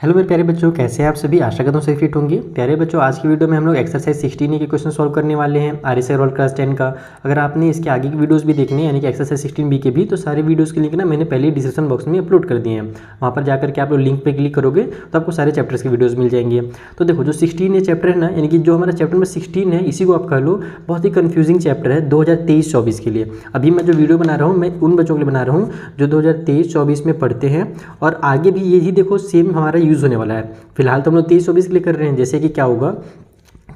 Hello मेरे प्यारे बच्चों, कैसे हैं आप सभी। आशा करता हूँ सही फिट होंगे। प्यारे बच्चों, आज की वीडियो में हम लोग एक्सरसाइज 16 के क्वेश्चन सॉल्व करने वाले हैं आरएसआई रोल क्लास 10 का। अगर आपने इसके आगे की वीडियोस भी देखने हैं यानी कि एक्सरसाइज 16B के भी, तो सारे वीडियोस के लिंक ना मैंने पहले ही डिस्क्रिप्शन बॉक्स में अपलोड कर दिए हैं। वहाँ पर जाकर के आप लोग लिंक पर क्लिक करोगे तो आपको सारे चैप्टर्स के वीडियोज़ मिल जाएंगे। तो देखो, जो 16 ये चैप्टर है ना, यानी कि जो हमारा चैप्टर नंबर 16 है, इसी को आप कह लो बहुत ही कन्फ्यूजिंग चैप्टर है 2023-24 के लिए। अभी मैं जो वीडियो बना रहा हूँ, मैं उन बच्चों के लिए बना रहा हूँ जो 2023-24 में पढ़ते हैं, और आगे भी यही देखो सेम हमारा यूज़ होने वाला है। फिलहाल तो हम लोग 23-24 के लिए कर रहे हैं। जैसे कि क्या होगा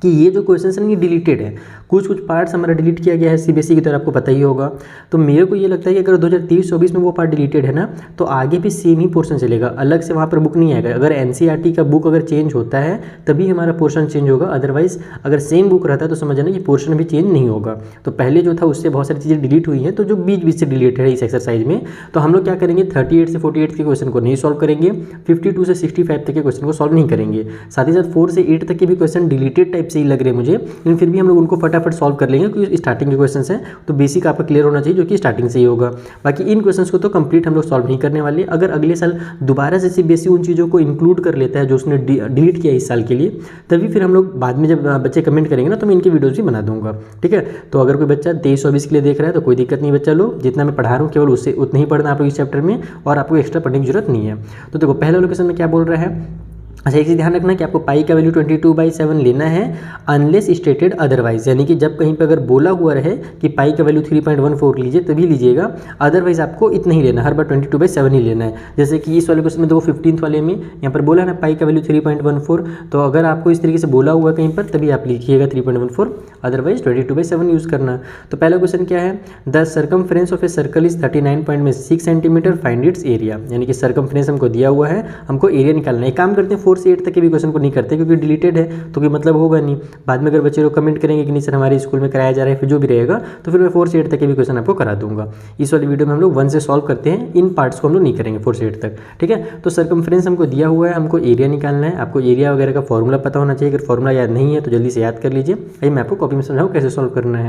कि ये जो क्वेश्चन है ये डिलीटेड है, कुछ पार्ट्स हमारा डिलीट किया गया है सीबीएसई की तरह, आपको पता ही होगा। तो मेरे को ये लगता है कि अगर 2023-24 में वो पार्ट डिलीटेड है ना, तो आगे भी सेम ही पोर्शन चलेगा, अलग से वहाँ पर बुक नहीं आएगा। अगर एनसीईआरटी का बुक अगर चेंज होता है तभी हमारा पोर्शन चेंज होगा, अदरवाइज अगर सेम बुक रहता है तो समझ जाना कि पोर्शन भी चेंज नहीं होगा। तो पहले जो था उससे बहुत सारी चीज़ें डिलीट हुई हैं, तो जो बीच बीच से डिलीटेड है इस एक्सरसाइज में, तो हम लोग क्या करेंगे, 38 से 48 के क्वेश्चन को नहीं सॉल्व करेंगे, 52 से 65 तक के क्वेश्चन को सॉल्व नहीं करेंगे। साथ ही साथ 4 से 8 तक के भी क्वेश्चन डिलीटेड टाइप से ही लग रहे हैं मुझे, लेकिन फिर भी हम लोग उनको फटाफट सॉल्व कर लेंगे क्योंकि स्टार्टिंग के क्वेश्चंस हैं, तो बेसिक आपका क्लियर होना चाहिए, जो कि स्टार्टिंग से ही होगा। बाकी इन क्वेश्चंस को तो कंप्लीट हम लोग सॉल्व नहीं करने वाले। अगर अगले साल दोबारा से सीबीएसई उन चीज़ों को इंक्लूड कर लेता है जो उसने डिलीट किया इस साल के लिए, तभी फिर हम लोग बाद में जब बच्चे कमेंट करेंगे ना, तो मैं इनकी वीडियोज़ भी बना दूंगा, ठीक है। तो अगर कोई बच्चा 23-24 के लिए देख रहा है तो कोई दिक्कत नहीं बच्चा लोग, जितना मैं पढ़ा रहा हूँ केवल उससे उतना ही पढ़ना आप लोग इस चैप्टर में, और आपको एक्स्ट्रा पढ़ने की जरूरत नहीं है। तो देखो, पहला लोकेशन में क्या बोल रहा है। अच्छा, एक चीज़ ध्यान रखना कि आपको पाई का वैल्यू 22/7 लेना है, अनलेस स्टेटेड अदरवाइज, यानी कि जब कहीं पे अगर बोला हुआ रहे कि पाई का वैल्यू 3.14 लीजिए तभी लीजिएगा, अदरवाइज आपको इतना ही लेना है, हर बार 22/7 ही लेना है। जैसे कि इस वाले क्वेश्चन में देखो 15th वाले में यहाँ पर बोला है ना पाई का वैल्यू 3.14, तो अगर आपको इस तरीके से बोला हुआ कहीं पर तभी आप लिखिएगा 3.14, अदरवाइज 22/7 यूज़ करना। तो पहला क्वेश्चन क्या है, the circumference of a circle is 39.6 centimetre, find its area. यानी कि सर्कमफ्रेंस हमको दिया हुआ है, हमको एरिया निकालना है। एक काम करते हैं, 4 से 8 तक के भी क्वेश्चन को नहीं करते क्योंकि डिलीटेड है, तो कोई मतलब होगा नहीं। बाद में अगर बच्चे लोग कमेंट करेंगे कि नहीं सर हमारे स्कूल में कराया जा रहा है, फिर जो भी रहेगा, तो फिर मैं 4 से 8 तक के भी क्वेश्चन आपको करा दूंगा। इस वाली वीडियो में हम लोग 1 से सॉल्व करते हैं, इन पार्ट्स को हम लोग नहीं करेंगे 4 से 8 तक, ठीक है। तो सर्कमफ्रेंस हमको दिया हुआ है, हमको एरिया निकालना है। आपको एरिया वगैरह का फॉर्मूला पता होना चाहिए, अगर फॉर्मूला याद नहीं है तो जल्दी से याद कर लीजिए। आइए मैं आपको कॉपी में समझाऊँ कैसे सॉल्व करना है।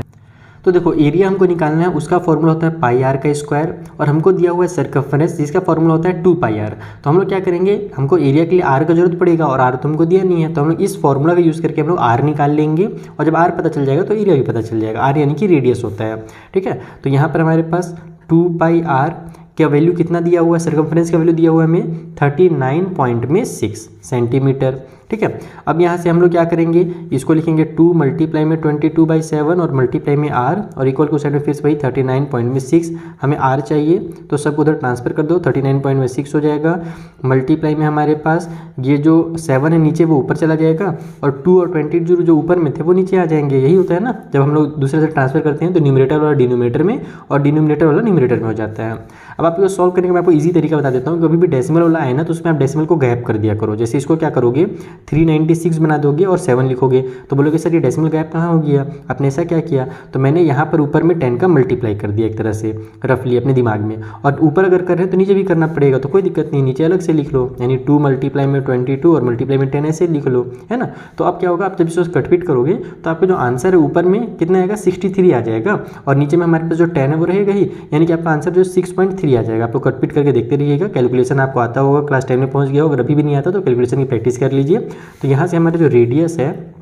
तो देखो, एरिया हमको निकालना है, उसका फॉर्मूला होता है पाई आर का स्क्वायर, और हमको दिया हुआ है सर्कमफ्रेंस जिसका फॉर्मूला होता है 2 पाई आर। तो हम लोग क्या करेंगे, हमको एरिया के लिए आर का जरूरत पड़ेगा, और आर तो हमको दिया नहीं है, तो हम लोग इस फॉर्मूला का यूज़ करके हम लोग आर निकाल लेंगे, और जब आर पता चल जाएगा तो एरिया भी पता चल जाएगा। आर यानी कि रेडियस होता है, ठीक है। तो यहाँ पर हमारे पास 2 पाई आर का वैल्यू कितना दिया हुआ है, सर्कमफ्रेंस का वैल्यू दिया हुआ है हमें 39.6 सेंटीमीटर, ठीक है। अब यहाँ से हम लोग क्या करेंगे, इसको लिखेंगे 2 मल्टीप्लाई में 22/7 और मल्टीप्लाई में आर, और इक्वल को साइड में फिर वही 39.6 हमें आर चाहिए, तो सब उधर ट्रांसफर कर दो, 39.6 हो जाएगा। मल्टीप्लाई में हमारे पास ये जो 7 है नीचे वो ऊपर चला जाएगा, और 2 और 22 जो ऊपर में थे वो नीचे आ जाएंगे। यही होता है ना, जब हम लोग दूसरे से ट्रांसफर करते हैं तो न्यूमरेटर वाला डिनोमिनेटर में और डिनोमिनेटर वाला न्यूमरेटर में हो जाता है। अब आपको सॉल्व करने का मैं आपको इजी तरीका बता देता हूँ। कभी भी डेसिमल वाला आए ना तो उसमें आप डेसिमल को गैप कर दिया करो। जैसे इसको क्या करोगे, 396 बना दोगे और 7 लिखोगे, तो बोलोगे सर ये डेसिमल गैप कहाँ हो गया। आपने ऐसा क्या किया, तो मैंने यहाँ पर ऊपर में 10 का मल्टीप्लाई कर दिया एक तरह से रफली अपने दिमाग में, और ऊपर अगर कर रहे हैं तो नीचे भी करना पड़ेगा, तो कोई दिक्कत नहीं, नीचे अलग से लिख लो, यानी 2 मल्टीप्लाई में 22 और मल्टीप्लाई में 10 ऐसे लिख लो, है ना। तो अब क्या होगा, आप जब इसको कटपिट करोगे तो आपका जो आंसर है ऊपर में कितना आएगा, 63 आ जाएगा, और नीचे में हमारे पास जो 10 है वो रहेगा ही, यानी कि आपका आंसर जो 6.3 आ जाएगा। आपको कटपिट करके देखते रहिएगा, कैलकुलेशन आपको आता होगा, क्लास 10 में पहुंच गया होगा, अगर अभी भी नहीं आता तो कैलकुलेशन की प्रैक्टिस कर लीजिए। तो यहाँ से हमारा जो रेडियस है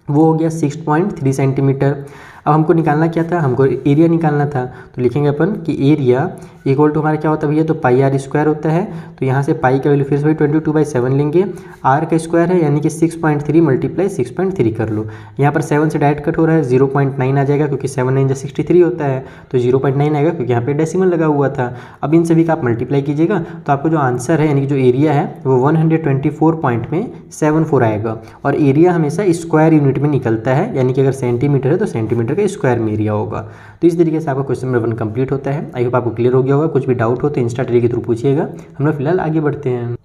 वो हो गया 6.3 सेंटीमीटर। अब हमको निकालना क्या था, हमको एरिया निकालना था, तो लिखेंगे अपन कि एरिया इक्वल टू हमारा क्या होता है भैया, तो पाई आर स्क्वायर होता है। तो यहाँ से पाई का वैल्यू फिर से वही 22/7 लेंगे, आर का स्क्वायर है यानी कि 6.3 मल्टीप्लाई 6.3 कर लो। यहाँ पर 7 से डायरेक्ट कट हो रहा है, 0.9 आ जाएगा क्योंकि 7 9 63 होता है, तो 0.9 आएगा क्योंकि यहाँ पे डेसिमल लगा हुआ था। अब इन सभी का आप मल्टीप्लाई कीजिएगा तो आपको जो आंसर है यानी कि जो एरिया है वो 124.74 आएगा, और एरिया हमेशा स्क्वायर यूनिट में निकलता है, यानी कि अगर सेंटीमीटर है तो सेंटीमीटर का स्क्वायर में एरिया होगा। तो इस तरीके से आपका क्वेश्चन नंबर 1 कंप्लीट होता है। आई होप आपको क्लियर हो गया होगा। कुछ भी डाउट हो तो इंस्टा ट्री के थ्रू पूछिएगा। हम लोग फिलहाल आगे बढ़ते हैं।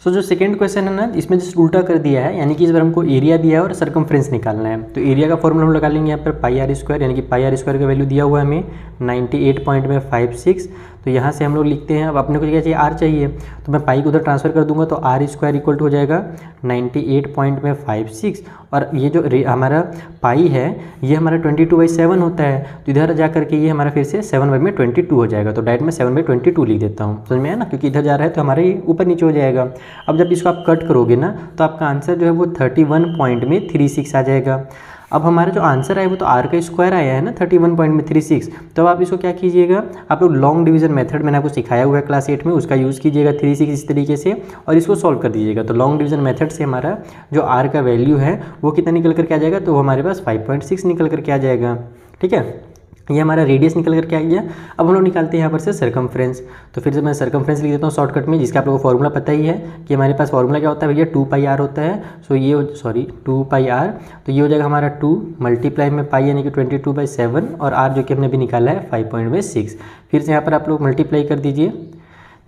सो जो सेकंड क्वेश्चन है ना, इसमें जस्ट उल्टा कर दिया है, यानी कि इस बार हमको एरिया दिया है और सर्कमफ्रेंस निकालना है। तो एरिया का फॉर्मूला हम लगा लेंगे यहाँ पर पाई आर स्क्वायर, यानी कि पाई आर स्क्वायर का वैल्यू दिया हुआ है हमें 98.56। तो यहाँ से हम लोग लिखते हैं, अब अपने को क्या चाहिए, आर चाहिए, तो मैं पाई को उधर ट्रांसफ़र कर दूंगा, तो आर स्क्वायर इक्वल टू हो जाएगा 98.56, और ये जो हमारा पाई है ये हमारा 22/7 होता है, तो इधर जा करके ये हमारा फिर से 7/22 हो जाएगा। तो डायरेक्ट मैं 7/22 लिख देता हूँ, समझ में आया ना, क्योंकि इधर जा रहा है तो हमारे ये ऊपर नीचे हो जाएगा। अब जब इसको आप कट करोगे ना तो आपका आंसर जो है वो 31.36 आ जाएगा। अब हमारा जो आंसर आया वो तो आर का स्क्वायर आया है ना 31.36, तो आप इसको क्या कीजिएगा, आप लोग लॉन्ग डिवीजन मेथड मैंने आपको सिखाया हुआ है क्लास 8 में, उसका यूज़ कीजिएगा 36 इस तरीके से, और इसको सॉल्व कर दीजिएगा। तो लॉन्ग डिवीजन मेथड से हमारा जो आर का वैल्यू है वो कितना निकल करके आ जाएगा, तो वो हमारे पास 5.6 निकल करके आ जाएगा। ठीक है, ये हमारा रेडियस निकल करके आ गया। अब हम लोग निकालते हैं यहाँ पर से सर्कमफ्रेंस, तो फिर से मैं सर्कमफ्रेंस लिख देता हूँ शॉर्टकट में, जिसका आप लोगों को फॉर्मूला पता ही है कि हमारे पास फॉर्मूला क्या होता है भैया, 2πr होता है। सो ये 2πr, तो ये हो जाएगा हमारा 2 मल्टीप्लाई में पाई यानी कि 22/7, और r जो कि हमने भी निकाला है 5.6। फिर से यहाँ पर आप लोग मल्टीप्लाई कर दीजिए,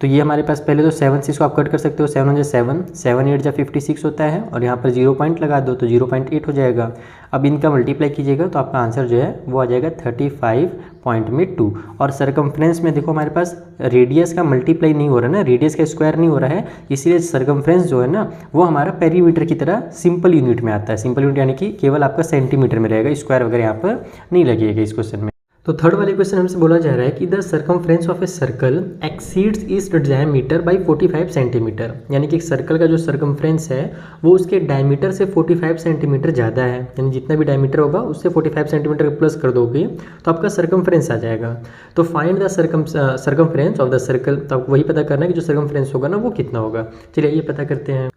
तो ये हमारे पास पहले तो 7 से इसको आप कट कर सकते हो, 7 × 7, 7 8 56 होता है, और यहाँ पर 0 पॉइंट लगा दो तो 0.8 हो जाएगा। अब इनका मल्टीप्लाई कीजिएगा तो आपका आंसर जो है वो आ जाएगा 35.2। और सर्कमफ्रेंस में देखो हमारे पास रेडियस का मल्टीप्लाई नहीं हो रहा है ना, रेडियस का स्क्वायर नहीं हो रहा है, इसीलिए सर्कमफ्रेंस जो है ना वो हमारा पेरीमीटर की तरह सिंपल यूनिट में आता है। सिंपल यूनिट यानी कि केवल आपका सेंटीमीटर में रहेगा, स्क्वायर वगैरह यहाँ पर नहीं लगेगा इस क्वेश्चन में। तो थर्ड वाले क्वेश्चन हमसे बोला जा रहा है कि the circumference of a circle exceeds its diameter by 45 centimetre, यानी कि एक सर्कल का जो सर्कमफ्रेंस है वो उसके डायमीटर से 45 सेंटीमीटर ज़्यादा है, यानी जितना भी डायमीटर होगा उससे 45 सेंटीमीटर प्लस कर दोगे तो आपका सर्कमफ्रेंस आ जाएगा। तो find the circumference of the circle, तो आपको वही पता करना है कि जो सर्कमफ्रेंस होगा ना वो कितना होगा। चलिए ये पता करते हैं।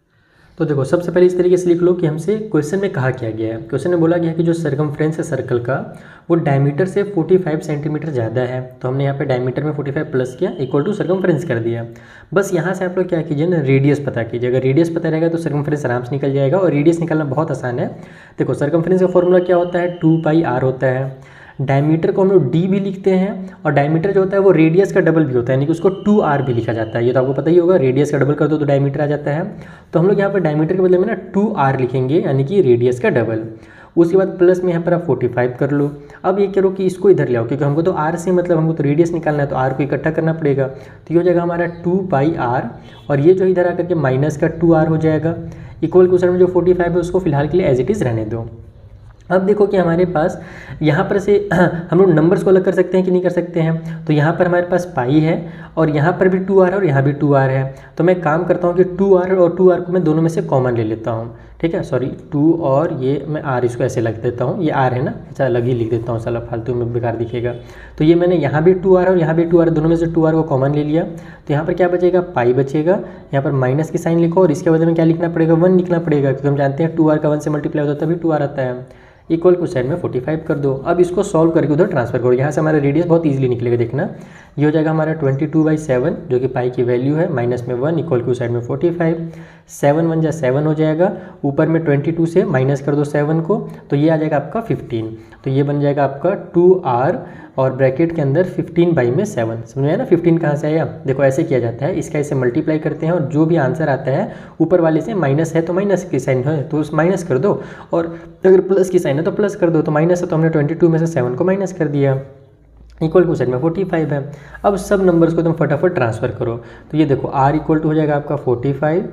तो देखो सबसे पहले इस तरीके से लिख लो कि हमसे क्वेश्चन में कहा क्या गया है। क्वेश्चन में बोला गया है कि जो सर्कमफ्रेंस है सर्कल का वो डायमीटर से 45 सेंटीमीटर ज़्यादा है, तो हमने यहाँ पे डायमीटर में 45 प्लस किया इक्वल टू सर्कमफ्रेंस कर दिया। बस यहाँ से आप लोग क्या कीजिए ना, रेडियस पता कीजिए। अगर रेडियस पता रहेगा तो सर्कमफ्रेंस आराम से निकल जाएगा, और रेडियस निकालना बहुत आसान है। देखो सर्कमफ्रेंस का फॉर्मूला क्या होता है, 2πr होता है। डायमीटर को हम लोग डी भी लिखते हैं, और डायमीटर जो होता है वो रेडियस का डबल भी होता है, यानी कि उसको 2r भी लिखा जाता है। ये तो आपको पता ही होगा, रेडियस का डबल कर दो तो डायमीटर आ जाता है। तो हम लोग यहाँ पर डायमीटर के बदले में ना 2r लिखेंगे, यानी कि रेडियस का डबल। उसके बाद प्लस में यहाँ पर आप 45 कर लो। अब ये करो कि इसको इधर ले आओ, क्योंकि हमको तो r से मतलब हमको तो रेडियस निकालना है, तो r को इकट्ठा करना पड़ेगा। तो ये हो जाएगा हमारा 2πr, और ये जो इधर आकर के माइनस का 2r हो जाएगा। इक्वल के उस में जो 45 है उसको फिलहाल के लिए एज इट इज़ रहने दो। अब देखो कि हमारे पास यहाँ पर से हम लोग नंबर्स को अलग कर सकते हैं कि नहीं कर सकते हैं। तो यहाँ पर हमारे पास पाई है, और यहाँ पर भी 2r है, और यहाँ भी 2r है। तो मैं काम करता हूँ कि 2r और 2r को मैं दोनों में से कॉमन ले लेता हूँ। ठीक है, सॉरी 2 और ये मैं r इसको ऐसे लग देता हूँ, ये r है ना, अच्छा अलग ही लिख देता हूँ, साला फालतू में बेकार दिखेगा। तो ये मैंने यहाँ भी 2r और यहाँ भी 2r, दोनों में से 2r को कॉमन ले लिया। तो यहाँ पर क्या बचेगा, पाई बचेगा। यहाँ पर माइनस की साइन लिखो, और इसके बदले में क्या लिखना पड़ेगा, 1 लिखना पड़ेगा, क्योंकि हम जानते हैं 2r का 1 से मल्टीप्लाई होता है तभी 2r आता है। इक्वल को साइड में 45 कर दो। अब इसको सॉल्व करके उधर ट्रांसफर करो, यहाँ से हमारा रेडियस बहुत इजीली निकलेगा। देखना ये हो जाएगा हमारा 22/7 जो कि पाई की वैल्यू है, माइनस में 1 इक्वल टू साइड में 45। 7 1 जा 7 हो जाएगा, ऊपर में 22 से माइनस कर दो 7 को, तो ये आ जाएगा आपका 15। तो ये बन जाएगा आपका 2r और ब्रैकेट के अंदर 15/7। समझ में आया ना 15 कहाँ से आया। देखो ऐसे किया जाता है, इसका इसे मल्टीप्लाई करते हैं, और जो भी आंसर आता है ऊपर वाले से माइनस है तो माइनस की साइन है तो उस माइनस कर दो, और अगर प्लस की साइन है तो प्लस कर दो। तो माइनस है तो हमने 22 में से 7 को माइनस कर दिया। इक्वल टू साइड में 45 है। अब सब नंबर्स को तुम फटाफट ट्रांसफर करो। तो ये देखो r इक्वल टू हो जाएगा आपका 45,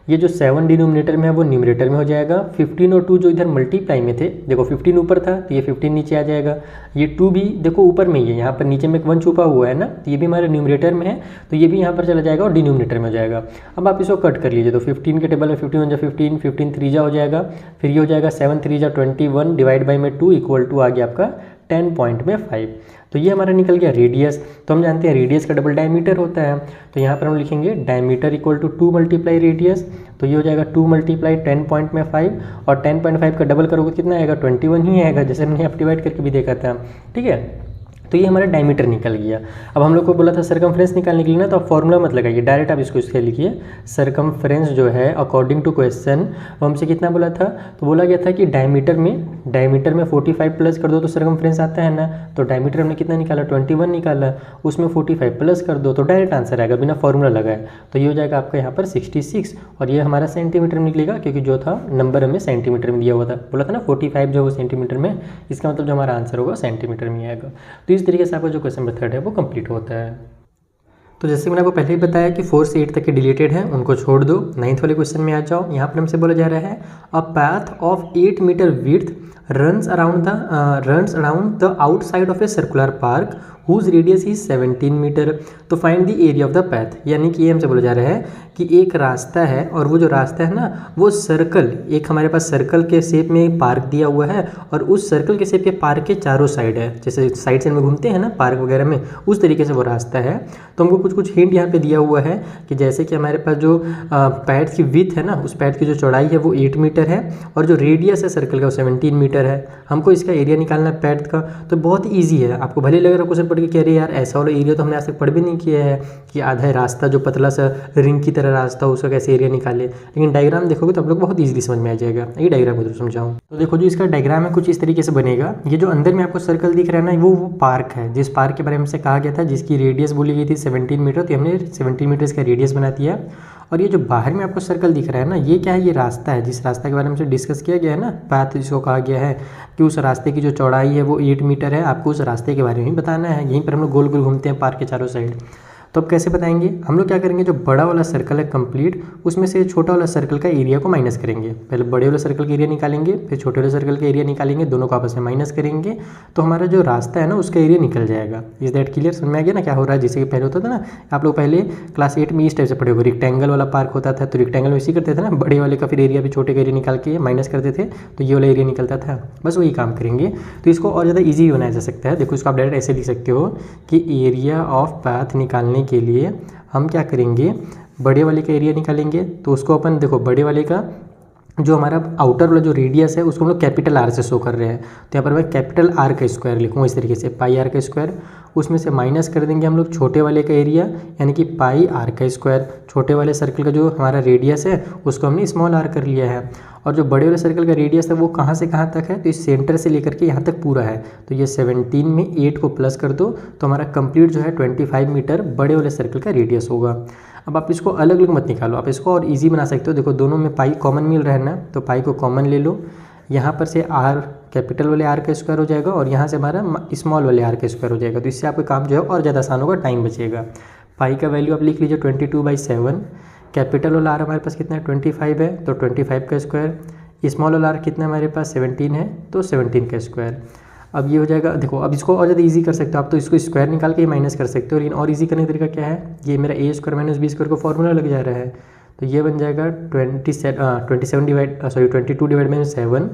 ये जो 7 डिनोमिनेटर में है वो न्यूमरेटर में हो जाएगा। 15 और 2 जो इधर मल्टीप्लाई में थे, देखो 15 ऊपर था तो ये 15 नीचे आ जाएगा। ये 2 भी देखो ऊपर में ही है, यहाँ पर नीचे में एक 1 छुपा हुआ है ना, तो ये भी हमारे न्यूमरेटर में है, तो ये भी यहाँ पर चला जाएगा और डिनोमिनेटर में हो जाएगा। अब आप इसको कट कर लीजिए, तो 15 के टेबल में 15 1 15, 15 3 हो जाएगा, फिर ये हो जाएगा 7 3 21 डिवाइड बाई में 2 इक्वल टू आ गया आपका 10.5। तो ये हमारा निकल गया रेडियस। तो हम जानते हैं रेडियस का डबल डायमीटर होता है, तो यहाँ पर हम लिखेंगे diameter equal to 2 multiply radius. तो ये हो जाएगा 2 मल्टीप्लाई 10.5, और 10.5 का डबल करोगे कितना आएगा, 21 ही आएगा, जैसे हमने आप डिवाइड करके भी देखा था। ठीक है, तो ये हमारा डायमीटर निकल गया। अब हम लोग को बोला था सर्कमफ्रेंस निकालने के लिए ना, तो आप फॉर्मूला मत लगाइए, डायरेक्ट आप इसको इसके लिखिए। सर्कमफ्रेंस जो है अकॉर्डिंग टू क्वेश्चन वो हमसे कितना बोला था, तो बोला गया था कि डायमीटर में 45 प्लस कर दो तो सर्कमफ्रेंस आता है ना। तो डायमीटर हमने कितना निकाला, 21 निकाला, उसमें 45 प्लस कर दो तो डायरेक्ट आंसर आएगा बिना फॉर्मूला लगाए। तो ये हो जाएगा आपका यहाँ पर 66, और ये हमारा सेंटीमीटर में निकलेगा, क्योंकि जो था नंबर हमें सेंटीमीटर में दिया हुआ था। बोला था ना 45 जो वो सेंटीमीटर में, इसका मतलब जो हमारा आंसर होगा सेंटीमीटर में आएगा। तो इस तरीके से आपका जो क्वेश्चन मेथड है वो कंप्लीट होता है। तो जैसे मैंने आपको पहले ही बताया कि 4 से 8 तक के डिलीटेड हैं, उनको छोड़ दो। 9th वाले क्वेश्चन में आ जाओ। यहाँ पर हमसे बोला जा रहा है a path of 8 metre width runs around the outside of a circular park whose radius is 17 metre. तो find the area of the path, यानी कि ये हमसे बोला जा रहा है कि एक रास्ता है और वो जो रास्ता है ना वो सर्कल, एक हमारे पास सर्कल के शेप में पार्क दिया हुआ है और उस सर्कल के शेप के पार्क के चारों साइड है, जैसे साइड में घूमते हैं ना पार्क वगैरह में, उस तरीके से वो रास्ता है। तो हमको कुछ कुछ हिंट यहाँ पे दिया हुआ है कि जैसे कि हमारे पास जो पैथ की विड्थ है ना, उस पैथ की जो चौड़ाई है वो 8 मीटर है और जो रेडियस है सर्कल का वो 17 मीटर है। हमको इसका एरिया निकालना है पैथ का। तो बहुत ईजी है, आपको भले लग रहा है क्वेश्चन पढ़ के कह रहे यार ऐसा वाला एरिया तो हमने आज तक पढ़ भी नहीं किया है कि आधा रास्ता जो पतला सा रिंग की तरह रास्ता हो उसका कैसे एरिया निकाले, लेकिन डायग्राम देखोगे तो आप लोग बहुत ईजिली समझ में आ जाएगा। ये डायग्राम को समझाऊँ तो देखो जो इसका डायग्राम है कुछ इस तरीके से बनेगा। ये जो अंदर में आपको सर्कल दिख रहा है ना वो पार्क है, जिस पार्क के बारे में से कहा गया था जिसकी रेडियस बोली गई थी 17 मीटर, तो हमने 17 मीटर इसका रेडियस बना दिया। और ये जो बाहर में आपको सर्कल दिख रहा है ना ये क्या है, ये रास्ता है, जिस रास्ता के बारे में से डिस्कस किया गया है ना पैथ, जिसको कहा गया है कि उस रास्ते की जो चौड़ाई है वो 8 मीटर है। आपको उस रास्ते के बारे में ही बताना है। यहीं पर हम लोग गोल गोल घूमते हैं पार्क के चारों साइड। तो अब कैसे बताएंगे, हम लोग क्या करेंगे, जो बड़ा वाला सर्कल है कंप्लीट, उसमें से छोटा वाला सर्कल का एरिया को माइनस करेंगे। पहले बड़े वाले सर्कल का एरिया निकालेंगे, फिर छोटे वाले सर्कल का एरिया निकालेंगे, दोनों को आपस में माइनस करेंगे तो हमारा जो रास्ता है ना उसका एरिया निकल जाएगा। Is that clear? समझ में आ गया ना क्या हो रहा है? जैसे कि पहले होता था ना, आप लोग पहले क्लास 8 में इस टाइप से पढ़े होगे, रेक्टेंगल वाला पार्क होता था तो रेक्टेंगल में इसी करते थे ना, बड़े वाले का फिर एरिया भी छोटे का एरिया निकाल के माइनस करते थे तो ये वाला एरिया निकलता था। बस वही काम करेंगे। तो इसको और ज़्यादा ईजी बनाया जा सकता है। देखो इसको आप डायरेक्ट ऐसे लिख सकते हो कि एरिया ऑफ पैथ निकालने के लिए हम क्या करेंगे, बड़े वाले का एरिया निकालेंगे। तो उसको अपन देखो बड़े वाले का जो हमारा आउटर वाला जो रेडियस है उसको हम लोग कैपिटल आर से शो कर रहे हैं। तो यहाँ पर मैं कैपिटल आर का स्क्वायर लिखूँगा इस तरीके से, पाई आर का स्क्वायर। उसमें से माइनस कर देंगे हम लोग छोटे वाले का एरिया यानी कि पाई आर का स्क्वायर। छोटे वाले सर्कल का जो हमारा रेडियस है उसको हमने स्मॉल आर कर लिया है। और जो बड़े वाले सर्कल का रेडियस है वो कहाँ से कहाँ तक है, तो इस सेंटर से लेकर के यहाँ तक पूरा है। तो ये 17 में 8 को प्लस कर दो तो हमारा कंप्लीट जो है 25 मीटर बड़े वाले सर्कल का रेडियस होगा। अब आप इसको अलग अलग मत निकालो, आप इसको और इजी बना सकते हो। देखो दोनों में पाई कॉमन मिल रहा है ना, तो पाई को कॉमन ले लो। यहाँ पर से आर कैपिटल वाले आर का स्क्वायर हो जाएगा और यहाँ से हमारा स्मॉल वाले आर का स्क्वायर हो जाएगा। तो इससे आपका काम जो है और ज़्यादा आसान होगा, टाइम बचेगा। पाई का वैल्यू आप लिख लीजिए 22/7। कैपिटल वाला आर हमारे पास कितना है 25 है तो 25 का स्क्वायर। स्मॉल वाला आर कितना हमारे पास 17 है तो 17 का स्क्वायर। अब ये हो जाएगा, देखो अब इसको और ज़्यादा इजी कर सकते हो आप, तो इसको स्क्वायर निकाल के माइनस कर सकते हो। लेकिन और इजी करने का तरीका क्या है, ये मेरा a square minus B square को फॉर्मूला लग जा रहा है। तो ये बन जाएगा 22 डिवाइड में 7।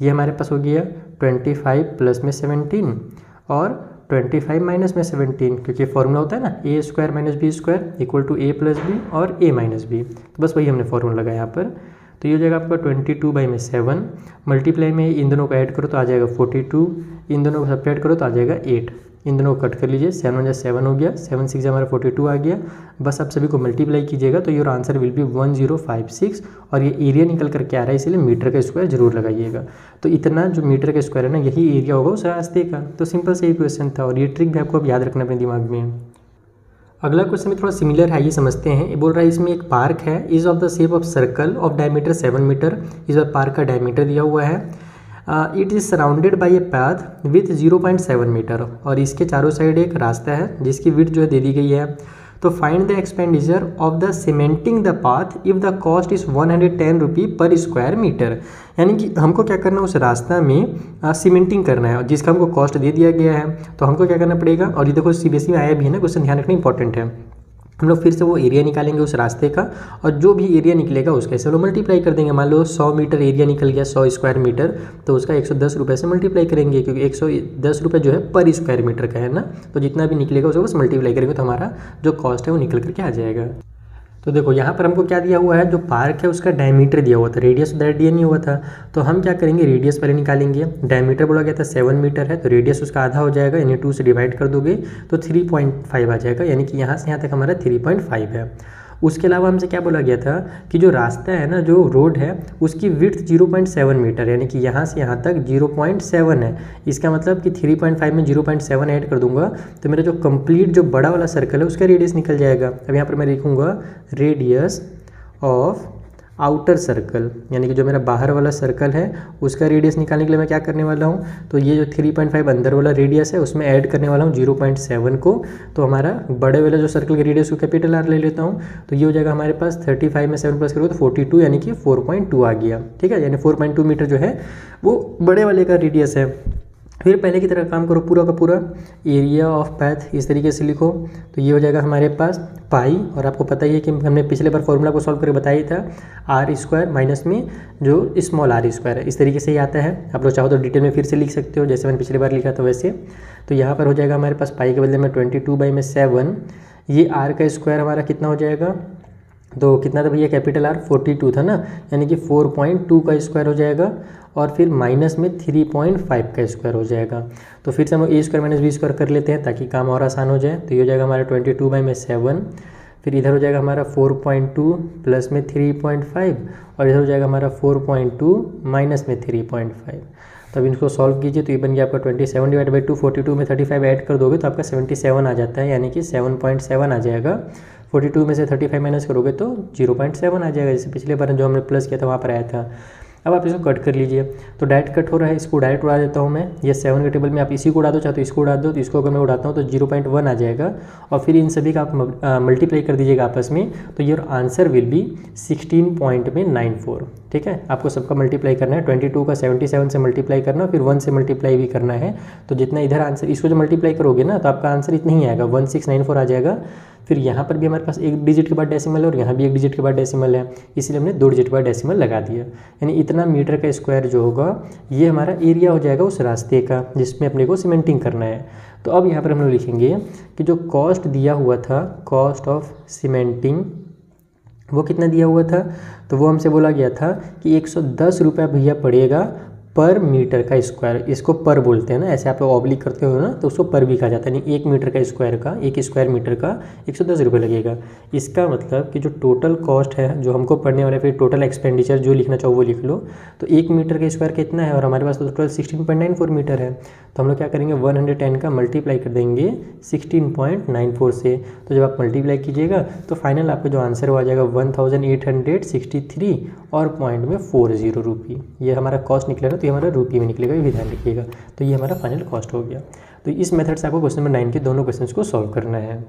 ये हमारे पास हो गया 25 प्लस में 17 और 25 माइनस में 17, क्योंकि फॉर्मूला होता है ना a square minus B square equal to a plus B और a माइनस बी। तो बस वही हमने फॉर्मूला लगाया यहाँ पर। तो ये हो जाएगा आपका 22/7 मल्टीप्लाई में इन दोनों को ऐड करो तो आ जाएगा 42, इन दोनों को सब्ट्रैक्ट करो तो आ जाएगा 8। इन दोनों को कट कर लीजिए, 7 1 7 हो गया, 7 6 हमारा 42 आ गया। बस आप सभी को मल्टीप्लाई कीजिएगा तो योर आंसर विल बी 1056। और ये एरिया निकल करके आ रहा है इसलिए मीटर का स्क्वायर जरूर लगाइएगा। तो इतना जो मीटर का स्क्वायर है ना यही एरिया होगा उस रास्ते का। तो सिंपल से ही क्वेश्चन था और ये ट्रिक भी आपको अब याद रखना अपने दिमाग में। अगला क्वेश्चन में थोड़ा सिमिलर है, ये समझते हैं। ये बोल रहा है इसमें एक पार्क है, is of the shape of circle of diameter 7 metre. इस बार पार्क का डायमीटर दिया हुआ है। It is surrounded by a path with 0.7 metre और इसके चारों साइड एक रास्ता है जिसकी विड्थ जो है दे दी गई है। तो find the expenditure of the cementing the path if the cost is 110 रुपी पर स्क्वायर मीटर। यानी कि हमको क्या करना है, उस रास्ता में सीमेंटिंग करना है जिसका हमको कॉस्ट दे दिया गया है। तो हमको क्या करना पड़ेगा, और ये देखो सीबीएसई में आया भी है ना क्वेश्चन, ध्यान रखना इंपॉर्टेंट है। हम लोग फिर से वो एरिया निकालेंगे उस रास्ते का और जो भी एरिया निकलेगा उसके से लोग मल्टीप्लाई कर देंगे। मान लो 100 मीटर एरिया निकल गया 100 स्क्वायर मीटर, तो उसका 110 रुपये से मल्टीप्लाई करेंगे क्योंकि 110 रुपये जो है पर स्क्वायर मीटर का है ना। तो जितना भी निकलेगा उसको बस मल्टीप्लाई करेंगे तो हमारा जो कॉस्ट है वो निकल करके आ जाएगा। तो देखो यहाँ पर हमको क्या दिया हुआ है, जो पार्क है उसका डायमीटर दिया हुआ था, रेडियस डायरेक्ट दिया नहीं हुआ था। तो हम क्या करेंगे, रेडियस पहले निकालेंगे। डायमीटर बोला गया था 7 मीटर है तो रेडियस उसका आधा हो जाएगा, यानी 2 से डिवाइड कर दोगे तो 3.5 आ जाएगा, यानी कि यहाँ से यहाँ तक हमारा 3.5 है। उसके अलावा हमसे क्या बोला गया था कि जो रास्ता है ना, जो रोड है उसकी विड्थ 0.7 मीटर, यानी कि यहाँ से यहाँ तक 0.7 है। इसका मतलब कि 3.5 में 0.7 ऐड कर दूंगा तो मेरा जो कंप्लीट जो बड़ा वाला सर्कल है उसका रेडियस निकल जाएगा। अब यहाँ पर मैं लिखूँगा रेडियस ऑफ आउटर सर्कल, यानी कि जो मेरा बाहर वाला सर्कल है उसका रेडियस निकालने के लिए मैं क्या करने वाला हूँ, तो ये जो 3.5 अंदर वाला रेडियस है उसमें ऐड करने वाला हूँ 0.7 को। तो हमारा बड़े वाला जो सर्कल का रेडियस को कैपिटल आर ले लेता हूँ, तो ये हो जाएगा हमारे पास 35 में 7 प्लस करोगे तो 42, यानी कि 4.2 आ गया। ठीक है, यानी 4.2 मीटर जो है वो बड़े वाले का रेडियस है। फिर पहले की तरह काम करो, पूरा का पूरा एरिया ऑफ पैथ इस तरीके से लिखो, तो ये हो जाएगा हमारे पास पाई, और आपको पता ही है कि हमने पिछले बार फॉर्मूला को सॉल्व करके बताया ही था, आर स्क्वायर माइनस में जो स्मॉल आर स्क्वायर है, इस तरीके से ही आता है। आप लोग चाहो तो डिटेल में फिर से लिख सकते हो जैसे मैंने पिछले बार लिखा था वैसे। तो यहाँ पर हो जाएगा हमारे पास पाई के बदले में 22/7, ये आर का स्क्वायर हमारा कितना हो जाएगा, तो कितना था भैया कैपिटल आर 42 था ना, यानी कि 4.2 का स्क्वायर हो जाएगा, और फिर माइनस में 3.5 का स्क्वायर हो जाएगा। तो फिर से हम ए स्क्वायर माइनस बी स्क्वायर कर लेते हैं ताकि काम और आसान हो जाए। तो ये हो जाएगा हमारा 22/7, फिर इधर हो जाएगा हमारा 4.2 प्लस में 3.5, और इधर हो जाएगा हमारा 4.2 माइनस में 3.5। तो अब इनको सॉल्व कीजिए, तो ये बन गया आपका 27/2, 42 में 35 ऐड कर दोगे तो आपका 77 आ जाता है, यानी कि 7.7 आ जाएगा। 42 में से 35 माइनस करोगे तो 0.7 आ जाएगा, जैसे पिछले बार जो हमने प्लस किया था वहाँ पर आया था। अब आप इसको कट कर लीजिए, तो डायरेक्ट कट हो रहा है, इसको डायरेक्ट उड़ा देता हूँ मैं। ये 7 के टेबल में आप इसी को उड़ा दो, चाहे तो इसको उड़ा दो, तो इसको अगर मैं उड़ाता हूँ तो 0.1 आ जाएगा, और फिर इन सभी का आप मल्टीप्लाई कर दीजिएगा आपस में, तो योर आंसर विल बी 16.94। ठीक है, आपको सबका मल्टीप्लाई करना है, 22 का 77 से मल्टीप्लाई करना, फिर 1 से मल्टीप्लाई भी करना है। तो जितना इधर आंसर, इसको जो मल्टीप्लाई करोगे ना तो आपका आंसर इतना ही आएगा, 1694 आ जाएगा। फिर यहाँ पर भी हमारे पास एक डिजिट के बाद डेसिमल है और यहाँ भी एक डिजिट के बाद डेसिमल है, इसलिए हमने 2 डिजिट के बाद डेसिमल लगा दिया। यानी इतना मीटर का स्क्वायर जो होगा ये हमारा एरिया हो जाएगा उस रास्ते का जिसमें अपने को सीमेंटिंग करना है। तो अब यहाँ पर हम लोग लिखेंगे कि जो कॉस्ट दिया हुआ था, कॉस्ट ऑफ सीमेंटिंग, वो कितना दिया हुआ था, तो वो हमसे बोला गया था कि 110 रुपये भैया पड़ेगा पर मीटर का स्क्वायर। इसको पर बोलते हैं ना, ऐसे आप लोग ऑब्लिक करते हो ना तो उसको पर भी कहा जाता है। यानी 1 मीटर का स्क्वायर का, 1 स्क्वायर मीटर का 110 रुपये लगेगा। इसका मतलब कि जो टोटल कॉस्ट है जो हमको पड़ने वाला है, फिर टोटल एक्सपेंडिचर जो लिखना चाहो वो लिख लो। तो 1 मीटर का स्क्वायर कितना है, और हमारे पास तो टोटल 16.94 मीटर है, तो हम लोग क्या करेंगे 110 का मल्टीप्लाई कर देंगे 16.94 से। तो जब आप मल्टीप्लाई कीजिएगा तो फाइनल आपका जो आंसर वो आ जाएगा 1863 और पॉइंट में 40 रुपये। ये हमारा कॉस्ट निकलेगा, तो ये हमारा रुपये में निकलेगा, ये भी ध्यान रखिएगा। तो ये हमारा फाइनल कॉस्ट हो गया। तो इस मेथड से आपको क्वेश्चन नंबर 9 के दोनों क्वेश्चंस को सॉल्व करना है।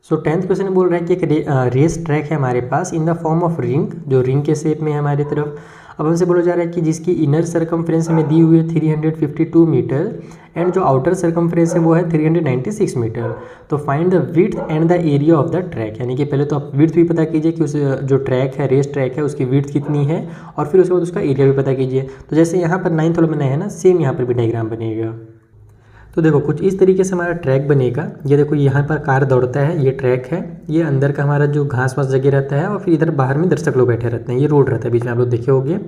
सो 10th क्वेश्चन बोल रहा है कि एक रेस ट्रैक है हमारे पास in the form of ring, जो रिंग के शेप में है हमारी तरफ। अब हमसे बोला जा रहा है कि जिसकी इनर सरकमफ्रेंस हमें दी हुई है 352 मीटर एंड जो आउटर सरकमफ्रेंस है वो है 396 मीटर। तो find the width and the area of the track, यानी कि पहले तो आप विड्थ भी पता कीजिए कि उस जो ट्रैक है, रेस ट्रैक है, उसकी विड्थ कितनी है, और फिर उसके बाद उसका एरिया भी पता कीजिए। तो जैसे यहाँ पर 9th वाला बनाया है ना, सेम यहाँ पर भी डायग्राम बनेगा। तो देखो कुछ इस तरीके से हमारा ट्रैक बनेगा। ये देखो यहाँ पर कार दौड़ता है, ये ट्रैक है, ये अंदर का हमारा जो घास वास जगह रहता है, और फिर इधर बाहर में दर्शक लोग बैठे रहते हैं, ये रोड रहता है बीच में, आप लोग देखे होंगे।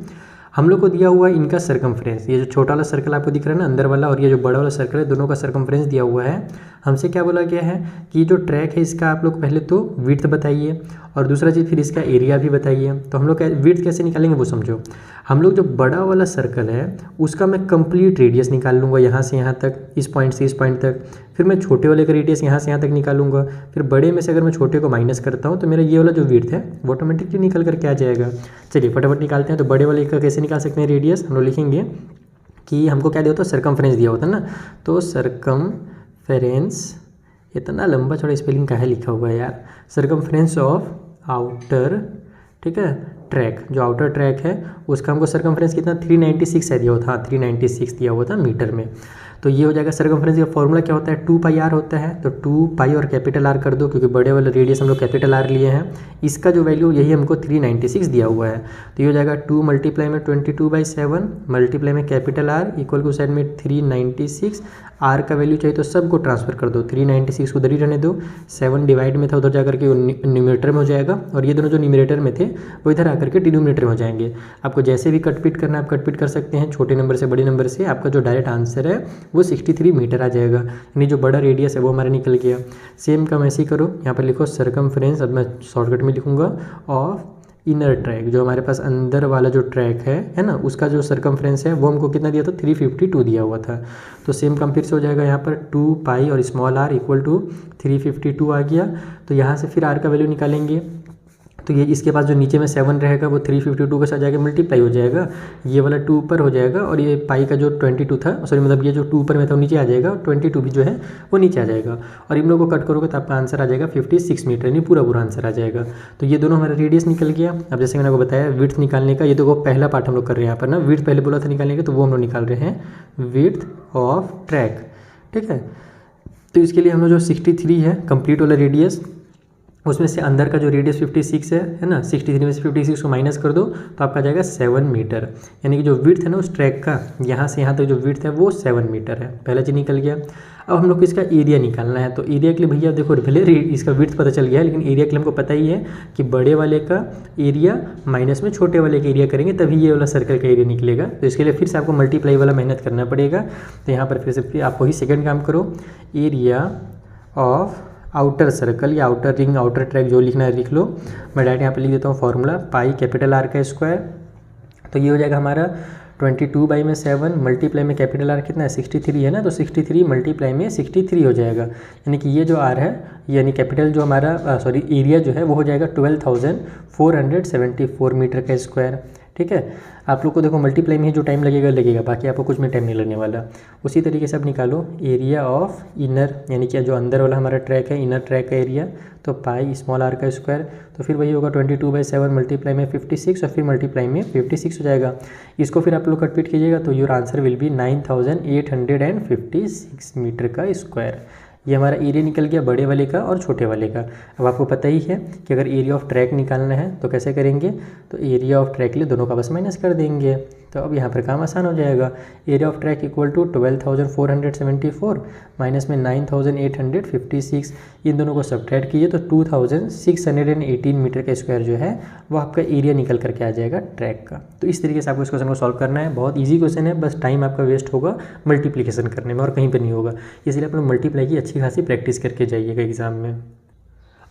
हम लोग को दिया हुआ है इनका सरकमफ्रेंस, ये जो छोटा वाला सर्कल आपको दिख रहा है ना अंदर वाला, और ये जो बड़ा वाला सर्कल है, दोनों का सरकमफ्रेंस दिया हुआ है। हमसे क्या बोला गया है कि जो ट्रैक है इसका आप लोग पहले तो विड्थ बताइए, और दूसरा चीज़ फिर इसका एरिया भी बताइए। तो हम लोग विड्थ कैसे निकालेंगे वो समझो। हम लोग जो बड़ा वाला सर्कल है उसका मैं कंप्लीट रेडियस निकाल लूँगा, यहाँ से यहाँ तक, इस पॉइंट से इस पॉइंट तक। फिर मैं छोटे वाले का रेडियस यहाँ से यहाँ तक निकालूंगा। फिर बड़े में से अगर मैं छोटे को माइनस करता हूँ तो मेरा ये वाला जो विड्थ है वो ऑटोमेटिकली निकल करके आ जाएगा। चलिए फटाफट निकालते हैं। तो बड़े वाले का कैसे निकाल सकते हैं रेडियस, हम लोग लिखेंगे कि हमको क्या दिया होता है, सरकमफ्रेंस दिया होता है ना। तो सरकमफ्रेंस, इतना लंबा चौड़ा स्पेलिंग का है लिखा हुआ है यार, सरकमफ्रेंस ऑफ आउटर, ठीक है, ट्रैक, जो आउटर ट्रैक है उसका हमको सरकमफ्रेंस कितना 396 है दिया हुआ था, हाँ 396 दिया हुआ था मीटर में। तो ये हो जाएगा सरकमफ्रेंस का फॉर्मूला क्या होता है, 2πr होता है। तो 2π और कैपिटल आर कर दो, क्योंकि बड़े वाले रेडियस हम लोग कैपिटल आर लिए हैं। इसका जो वैल्यू यही हमको 396 दिया हुआ है। तो ये हो जाएगा 2 मल्टीप्लाई में 22/7 मल्टीप्लाई में capital R equal to side में 396। आर का वैल्यू चाहिए तो सबको ट्रांसफर कर दो, 396 को उधर ही रहने दो, 7 डिवाइड में था उधर जाकर के न्यूमरेटर में हो जाएगा, और ये दोनों जो न्यूमरेटर में थे वो इधर आकर के डिनोमिनेटर में हो जाएंगे। आपको जैसे भी कटपीट करना है आप कटपीट कर सकते हैं, छोटे नंबर से बड़े नंबर से। आपका जो डायरेक्ट आंसर है वो 63 मीटर आ जाएगा, यानी जो बड़ा रेडियस है वो हमारा निकल गया। सेम काम ऐसे ही करो, यहाँ पर लिखो सरकमफ्रेंस, अब मैं शॉर्टकट में लिखूँगा, ऑफ इनर ट्रैक, जो हमारे पास अंदर वाला जो ट्रैक है ना, उसका जो सरकमफ्रेंस है वो हमको कितना दिया था, 352 दिया हुआ था। तो सेम काम फिर से हो जाएगा, यहाँ पर 2π और स्मॉल r इक्वल टू 352 आ गया। तो यहाँ से फिर r का वैल्यू निकालेंगे, तो ये इसके पास जो नीचे में 7 रहेगा वो 352 के साथ जाके मल्टीप्लाई हो जाएगा, ये वाला 2 ऊपर हो जाएगा और ये पाई का जो 22 था, सॉरी मतलब ये जो 2 ऊपर में था वो नीचे आ जाएगा, 22 भी जो है वो नीचे आ जाएगा और इन लोगों को कट करोगे तो आपका आंसर आ जाएगा 56 मीटर, यानी पूरा आंसर आ जाएगा। तो ये दोनों हमारा रेडियस निकल गया। अब जैसे मैंने आपको बताया विड्थ निकालने का, ये देखो पहला पार्ट हम लोग कर रहे हैं यहाँ पर ना, विड्थ पहले बोला था निकालने का, तो वो हम लोग निकाल रहे हैं विड्थ ऑफ ट्रैक, ठीक है। तो इसके लिए हम लोग जो 63 है कंप्लीट वाला रेडियस, उसमें से अंदर का जो रेडियस 56 है ना, 63 में से 56 को माइनस कर दो तो आपका जाएगा 7 मीटर, यानी कि जो विड्थ है ना उस ट्रैक का यहाँ से यहाँ तक जो विड्थ है वो 7 मीटर है। पहला चीज़ निकल गया। अब हम लोग को इसका एरिया निकालना है, तो एरिया के लिए भैया देखो भले इसका विड्थ पता चल गया है, लेकिन एरिया के लिए हमको पता ही है कि बड़े वाले का एरिया माइनस में छोटे वाले का एरिया करेंगे तभी ये वाला सर्कल का एरिया निकलेगा। तो इसके लिए फिर से आपको मल्टीप्लाई वाला मेहनत करना पड़ेगा। तो यहाँ पर फिर से आप वही सेकेंड काम करो, एरिया ऑफ आउटर सर्कल या आउटर रिंग आउटर ट्रैक जो लिखना है लिख लो। मैं डायरेक्ट यहाँ पे लिख देता हूँ फॉर्मूला, पाई कैपिटल आर का स्क्वायर, तो ये हो जाएगा हमारा 22/7 मल्टीप्लाई में कैपिटल आर कितना है 63 है ना, तो 63 मल्टीप्लाई में 63 हो जाएगा, यानी कि ये जो आर है यानी कैपिटल जो हमारा सॉरी एरिया जो है वो हो जाएगा 12,474 मीटर का स्क्वायर, ठीक है। आप लोग को देखो मल्टीप्लाई में ही जो टाइम लगेगा, बाकी आपको कुछ में टाइम नहीं लगने वाला। उसी तरीके से आप निकालो एरिया ऑफ इनर, यानी कि जो अंदर वाला हमारा ट्रैक है इनर ट्रैक का एरिया, तो पाई स्मॉल आर का स्क्वायर, तो फिर वही होगा 22/7 मल्टीप्लाई में 56 और फिर मल्टीप्लाई में 56 हो जाएगा। इसको फिर आप लोग कटपीट कीजिएगा तो your answer will be 9,856 metre का स्क्वायर। ये हमारा एरिया निकल गया बड़े वाले का और छोटे वाले का। अब आपको पता ही है कि अगर एरिया ऑफ ट्रैक निकालना है तो कैसे करेंगे, तो एरिया ऑफ ट्रैक के लिए दोनों का बस माइनस कर देंगे, तो अब यहाँ पर काम आसान हो जाएगा। Area of track equal to 12,474 minus में 9,856, इन दोनों को सब्ट्रैक्ट कीजिए तो 2,618 मीटर का स्क्वायर जो है वो आपका एरिया निकल करके आ जाएगा ट्रैक का। तो इस तरीके से आपको इस क्वेश्चन को सॉल्व करना है। बहुत ईजी क्वेश्चन है, बस टाइम आपका वेस्ट होगा मल्टीप्लिकेशन करने में और कहीं पर नहीं होगा, इसलिए आप लोग मल्टीप्लाई की अच्छी खासी प्रैक्टिस करके जाइएगा एग्जाम में।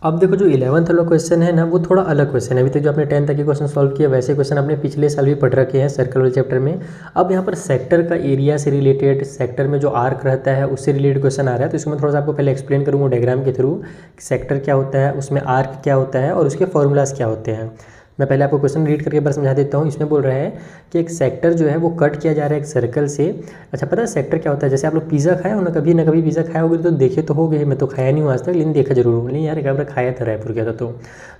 अब देखो जो 11th वाला क्वेश्चन है ना वो थोड़ा अलग क्वेश्चन है। अभी तक जो आपने 10th तक के क्वेश्चन सॉल्व किया वैसे क्वेश्चन आपने पिछले साल भी पढ़ रखे हैं सर्कल वाले चैप्टर में। अब यहाँ पर सेक्टर का एरिया से रिलेटेड, सेक्टर में जो आर्क रहता है उससे रिलेटेड क्वेश्चन आ रहा है, तो इसको मैं थोड़ा सा आपको पहले एक्सप्लेन करूँगा डायग्राम के थ्रू, सेक्टर क्या होता है, उसमें आर्क क्या होता है और उसके फॉर्मूलाज क्या होते हैं। मैं पहले आपको क्वेश्चन रीड करके बस समझा देता हूँ। इसमें बोल रहा है कि एक सेक्टर जो है वो कट किया जा रहा है एक सर्कल से। अच्छा पता है सेक्टर क्या होता है, जैसे आप लोग पिज़्ज़ा खाए हो ना कभी पिज़्ज़ा खाया होगा तो देखे तो हो गए, मैं तो खाया नहीं हूँ आज तक लेकिन देखा जरूर हूँ, नहीं यार एक बार खाया था रायपुर गया था तो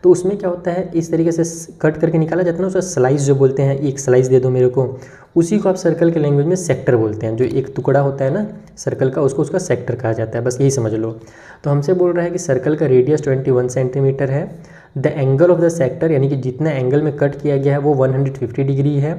उसमें क्या होता है इस तरीके से कट करके निकाला जाता है ना, उसका स्लाइस जो बोलते हैं, एक स्लाइस दे दो मेरे को, उसी को आप सर्कल के लैंग्वेज में सेक्टर बोलते हैं। जो एक टुकड़ा होता है ना सर्कल का उसको उसका सेक्टर कहा जाता है, बस यही समझ लो। तो हमसे बोल रहा है कि सर्कल का रेडियस 21 सेंटीमीटर है, the angle of the sector यानी कि जितना एंगल में कट किया गया है वो 150 डिग्री है,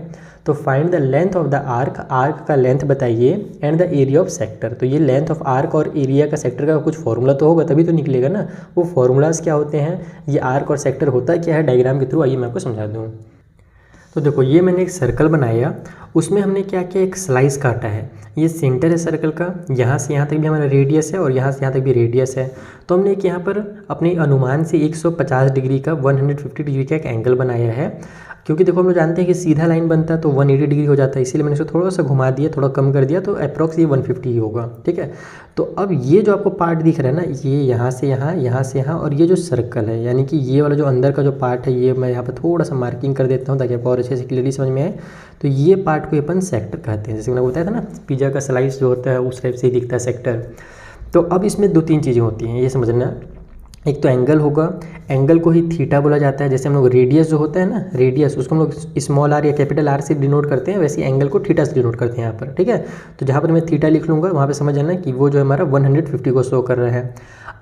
तो find the length of the arc, arc का लेंथ बताइए, and the area of sector. तो ये लेंथ ऑफ आर्क और एरिया का सेक्टर का कुछ फॉर्मूला तो होगा तभी तो निकलेगा ना, वो फॉर्मूलाज क्या होते हैं, ये आर्क और सेक्टर होता क्या है डायग्राम के थ्रू आइए मैं आपको समझा दूँ। तो देखो ये मैंने एक सर्कल बनाया, उसमें हमने क्या किया एक स्लाइस काटा है, ये सेंटर है सर्कल का, यहाँ से यहाँ तक भी हमारा रेडियस है और यहाँ से यहाँ तक भी रेडियस है। तो हमने एक यहाँ पर अपने अनुमान से 150 डिग्री का 150 डिग्री का एक एंगल बनाया है, क्योंकि देखो हम लोग जानते हैं कि सीधा लाइन बनता है तो 180 डिग्री हो जाता है, इसीलिए मैंने इसको थोड़ा सा घुमा दिया, थोड़ा कम कर दिया, तो अप्रॉक्स ये 150 ही होगा, ठीक है। तो अब ये जो आपको पार्ट दिख रहा है ना, ये यहाँ से यहाँ, यहाँ से यहाँ, और ये जो सर्कल है यानी कि ये वाला जो अंदर का जो पार्ट है ये मैं यहाँ पर थोड़ा सा मार्किंग कर देता हूँ ताकि आपको और अच्छे से क्लियरली समझ में आए। तो ये पार्ट को अपन सेक्टर कहते हैं, जैसे मैंने बताया था ना पिज़्ज़ा का स्लाइस जो होता है उस टाइप से ही दिखता है सेक्टर। तो अब इसमें 2-3 चीज़ें होती हैं ये समझना, एक तो एंगल होगा, एंगल को ही थीटा बोला जाता है, जैसे हम लोग रेडियस जो होता है ना, रेडियस उसको हम लोग स्मॉल आर या कैपिटल आर से डिनोट करते हैं, वैसे एंगल को थीटा से डिनोट करते हैं यहाँ पर, ठीक है। तो जहाँ पर मैं थीटा लिख लूँगा वहाँ पे समझ आना कि वो जो हमारा 150 को शो कर रहा है।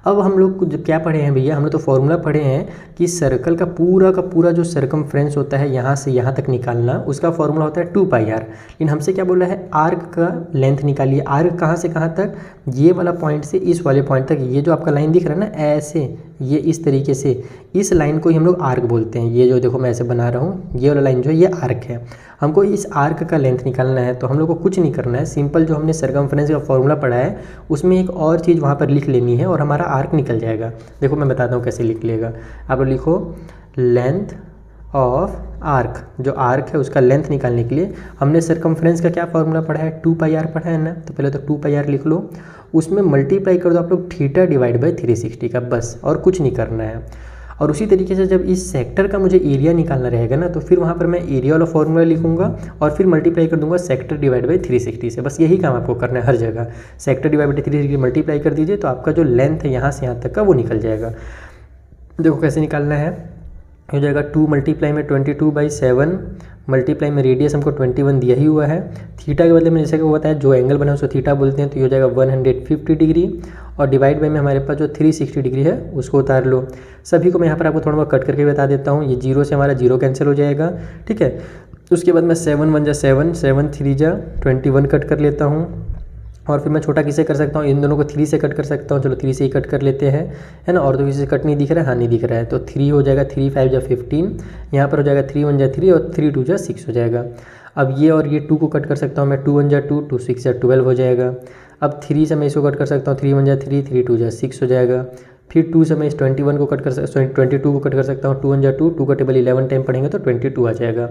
अब हम लोग जब क्या पढ़े हैं भैया, हम लोग तो फॉर्मूला पढ़े हैं कि सर्कल का पूरा जो सर्कमफ्रेंस होता है यहाँ से यहाँ तक निकालना, उसका फॉर्मूला होता है 2πr। लेकिन हमसे क्या बोला है आर्क का लेंथ निकालिए, आर्क कहाँ से कहाँ तक, ये वाला पॉइंट से इस वाले पॉइंट तक, ये जो आपका लाइन दिख रहा है ना ऐसे, ये इस तरीके से, इस लाइन को ही हम लोग आर्क बोलते हैं। ये जो देखो मैं ऐसे बना रहा हूँ, ये वाला लाइन जो है ये आर्क है। हमको इस आर्क का लेंथ निकालना है, तो हम लोग को कुछ नहीं करना है, सिंपल जो हमने सर्कमफ्रेंस का फॉर्मूला पढ़ा है उसमें एक और चीज़ वहाँ पर लिख लेनी है और हमारा आर्क निकल जाएगा। देखो मैं बताता हूँ कैसे लिख लेगा, आप लोग लिखो लेंथ ऑफ आर्क, जो आर्क है उसका लेंथ निकालने के लिए हमने सर्कमफ्रेंस का क्या फॉर्मूला पढ़ा है, 2πr पढ़ा है ना। तो पहले तो 2πr लिख लो, उसमें मल्टीप्लाई कर दो आप लोग थीटा डिवाइड बाई 360 का, बस और कुछ नहीं करना है। और उसी तरीके से जब इस सेक्टर का मुझे एरिया निकालना रहेगा ना, तो फिर वहाँ पर मैं एरिया वाला फॉर्मूला लिखूंगा और फिर मल्टीप्लाई कर दूंगा सेक्टर डिवाइड बाई 360 से। बस यही काम आपको करना है हर जगह, सेक्टर डिवाइड बाई 360 मल्टीप्लाई कर दीजिए, तो आपका जो लेंथ है यहाँ से यहाँ तक का वो निकल जाएगा। देखो कैसे निकालना है, हो जाएगा 2 मल्टीप्लाई में 22/7 मल्टीप्लाई में रेडियस हमको 21 दिया ही हुआ है। थीटा के बदले में जैसे कि वो बताया जो एंगल बना है उसको थीटा बोलते हैं, तो ये हो जाएगा 150 डिग्री और डिवाइड बाई में हमारे पास जो 360 डिग्री है उसको उतार लो। सभी को मैं यहाँ पर आपको थोड़ा बहुत कट करके बता देता हूँ। ये 0 से हमारा 0 कैंसिल हो जाएगा, ठीक है। उसके बाद मैं 7 1 जा 7, 7 3 जा 21 कट कर लेता हूँ। और फिर मैं छोटा किसे कर सकता हूँ, इन दोनों को 3 से कट कर सकता हूँ। चलो 3 से ही कट कर लेते हैं, है ना। और तो किसी से कट नहीं दिख रहा है, हाँ नहीं दिख रहा है, तो 3 हो जाएगा, 3 5 जा 15, यहाँ पर हो जाएगा 3 1 जा 3 और 3 2 जा 6 हो जाएगा। अब ये और ये 2 को कट कर सकता हूँ मैं, 2 1 जा 2, 2 6 जा 12 हो जाएगा। अब 3 से मैं इसको कट कर सकता हूँ, 3 1 जा 3, 3 2 जा 6 हो जाएगा। फिर 2 से मैं इस 21 को कट कर 22 को कट कर सकता हूँ, 2 1 जा 2, 2 का टेबल 11 टाइम पढ़ेंगे तो 22 आ जाएगा।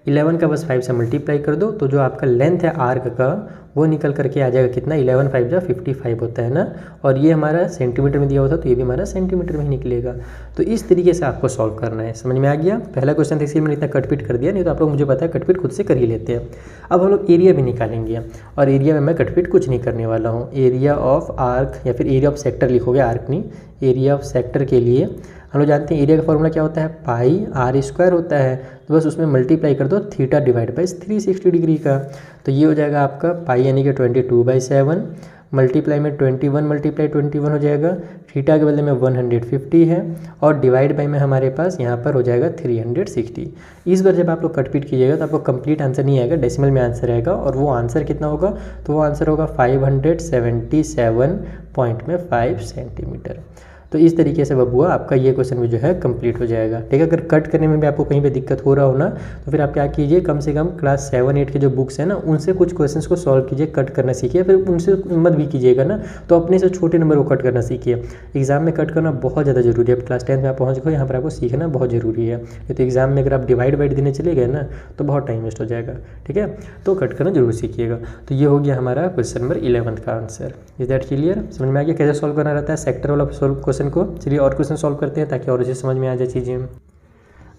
11 का बस 5 से मल्टीप्लाई कर दो, तो जो आपका लेंथ है आर्क का वो निकल करके आ जाएगा कितना, 11 5 जा 55 होता है ना। और ये हमारा सेंटीमीटर में दिया हुआ था, तो ये भी हमारा सेंटीमीटर में ही निकलेगा। तो इस तरीके से आपको सॉल्व करना है, समझ में आ गया। पहला क्वेश्चन था इसलिए मैंने इतना कटपिट कर दिया, नहीं तो आप लोग मुझे पता है कटपिट खुद से कर ही लेते हैं। अब हम लोग एरिया भी निकालेंगे, और एरिया में मैं कटपिट कुछ नहीं करने वाला हूँ। एरिया ऑफ आर्क या फिर एरिया ऑफ सेक्टर लिखोगे, आर्क नहीं, एरिया ऑफ सेक्टर के लिए हम लोग जानते हैं एरिया का फॉर्मूला क्या होता है, पाई आर स्क्वायर होता है। तो बस उसमें मल्टीप्लाई कर दो थीटा डिवाइड बाई 360 डिग्री का, तो ये हो जाएगा आपका पाई यानी कि 22/7 मल्टीप्लाई में 21 मल्टीप्लाई 21 हो जाएगा। थीटा के बदले में 150 है और डिवाइड बाई में हमारे पास यहाँ पर हो जाएगा 360। इस बार जब आप लोग कटपीट कीजिएगा तो आपको कंप्लीट आंसर नहीं आएगा, डेसिमल में आंसर आएगा। और वो आंसर कितना होगा, तो वो आंसर होगा 577.5 सेंटीमीटर। तो इस तरीके से बबुआ आपका ये क्वेश्चन भी जो है कंप्लीट हो जाएगा, ठीक है। अगर कट करने में भी आपको कहीं पे दिक्कत हो रहा हो ना, तो फिर आप क्या कीजिए, कम से कम क्लास 7 8 के जो बुक्स हैं ना उनसे कुछ क्वेश्चंस को सॉल्व कीजिए, कट करना सीखिए। फिर उनसे मत भी कीजिएगा ना, तो अपने से छोटे नंबर को कट करना सीखिए। एग्जाम में कट करना बहुत ज़्यादा जरूरी है। क्लास 10 में आप पहुँच गए, यहाँ पर आपको सीखना बहुत ज़रूरी है। तो एग्जाम में अगर आप डिवाइड बाइड देने चले गए ना तो बहुत टाइम वेस्ट हो जाएगा, ठीक है। तो कट करना जरूर सीखिएगा। तो ये हो गया हमारा क्वेश्चन नंबर 11 का आंसर। इज दैट क्लियर, समझ में आ गया कैसे सॉल्व करना रहता है सेक्टर वाला क्वेश्चन को। चलिए और क्वेश्चन सॉल्व करते हैं ताकि और अच्छे समझ में आ जाए चीज़ें।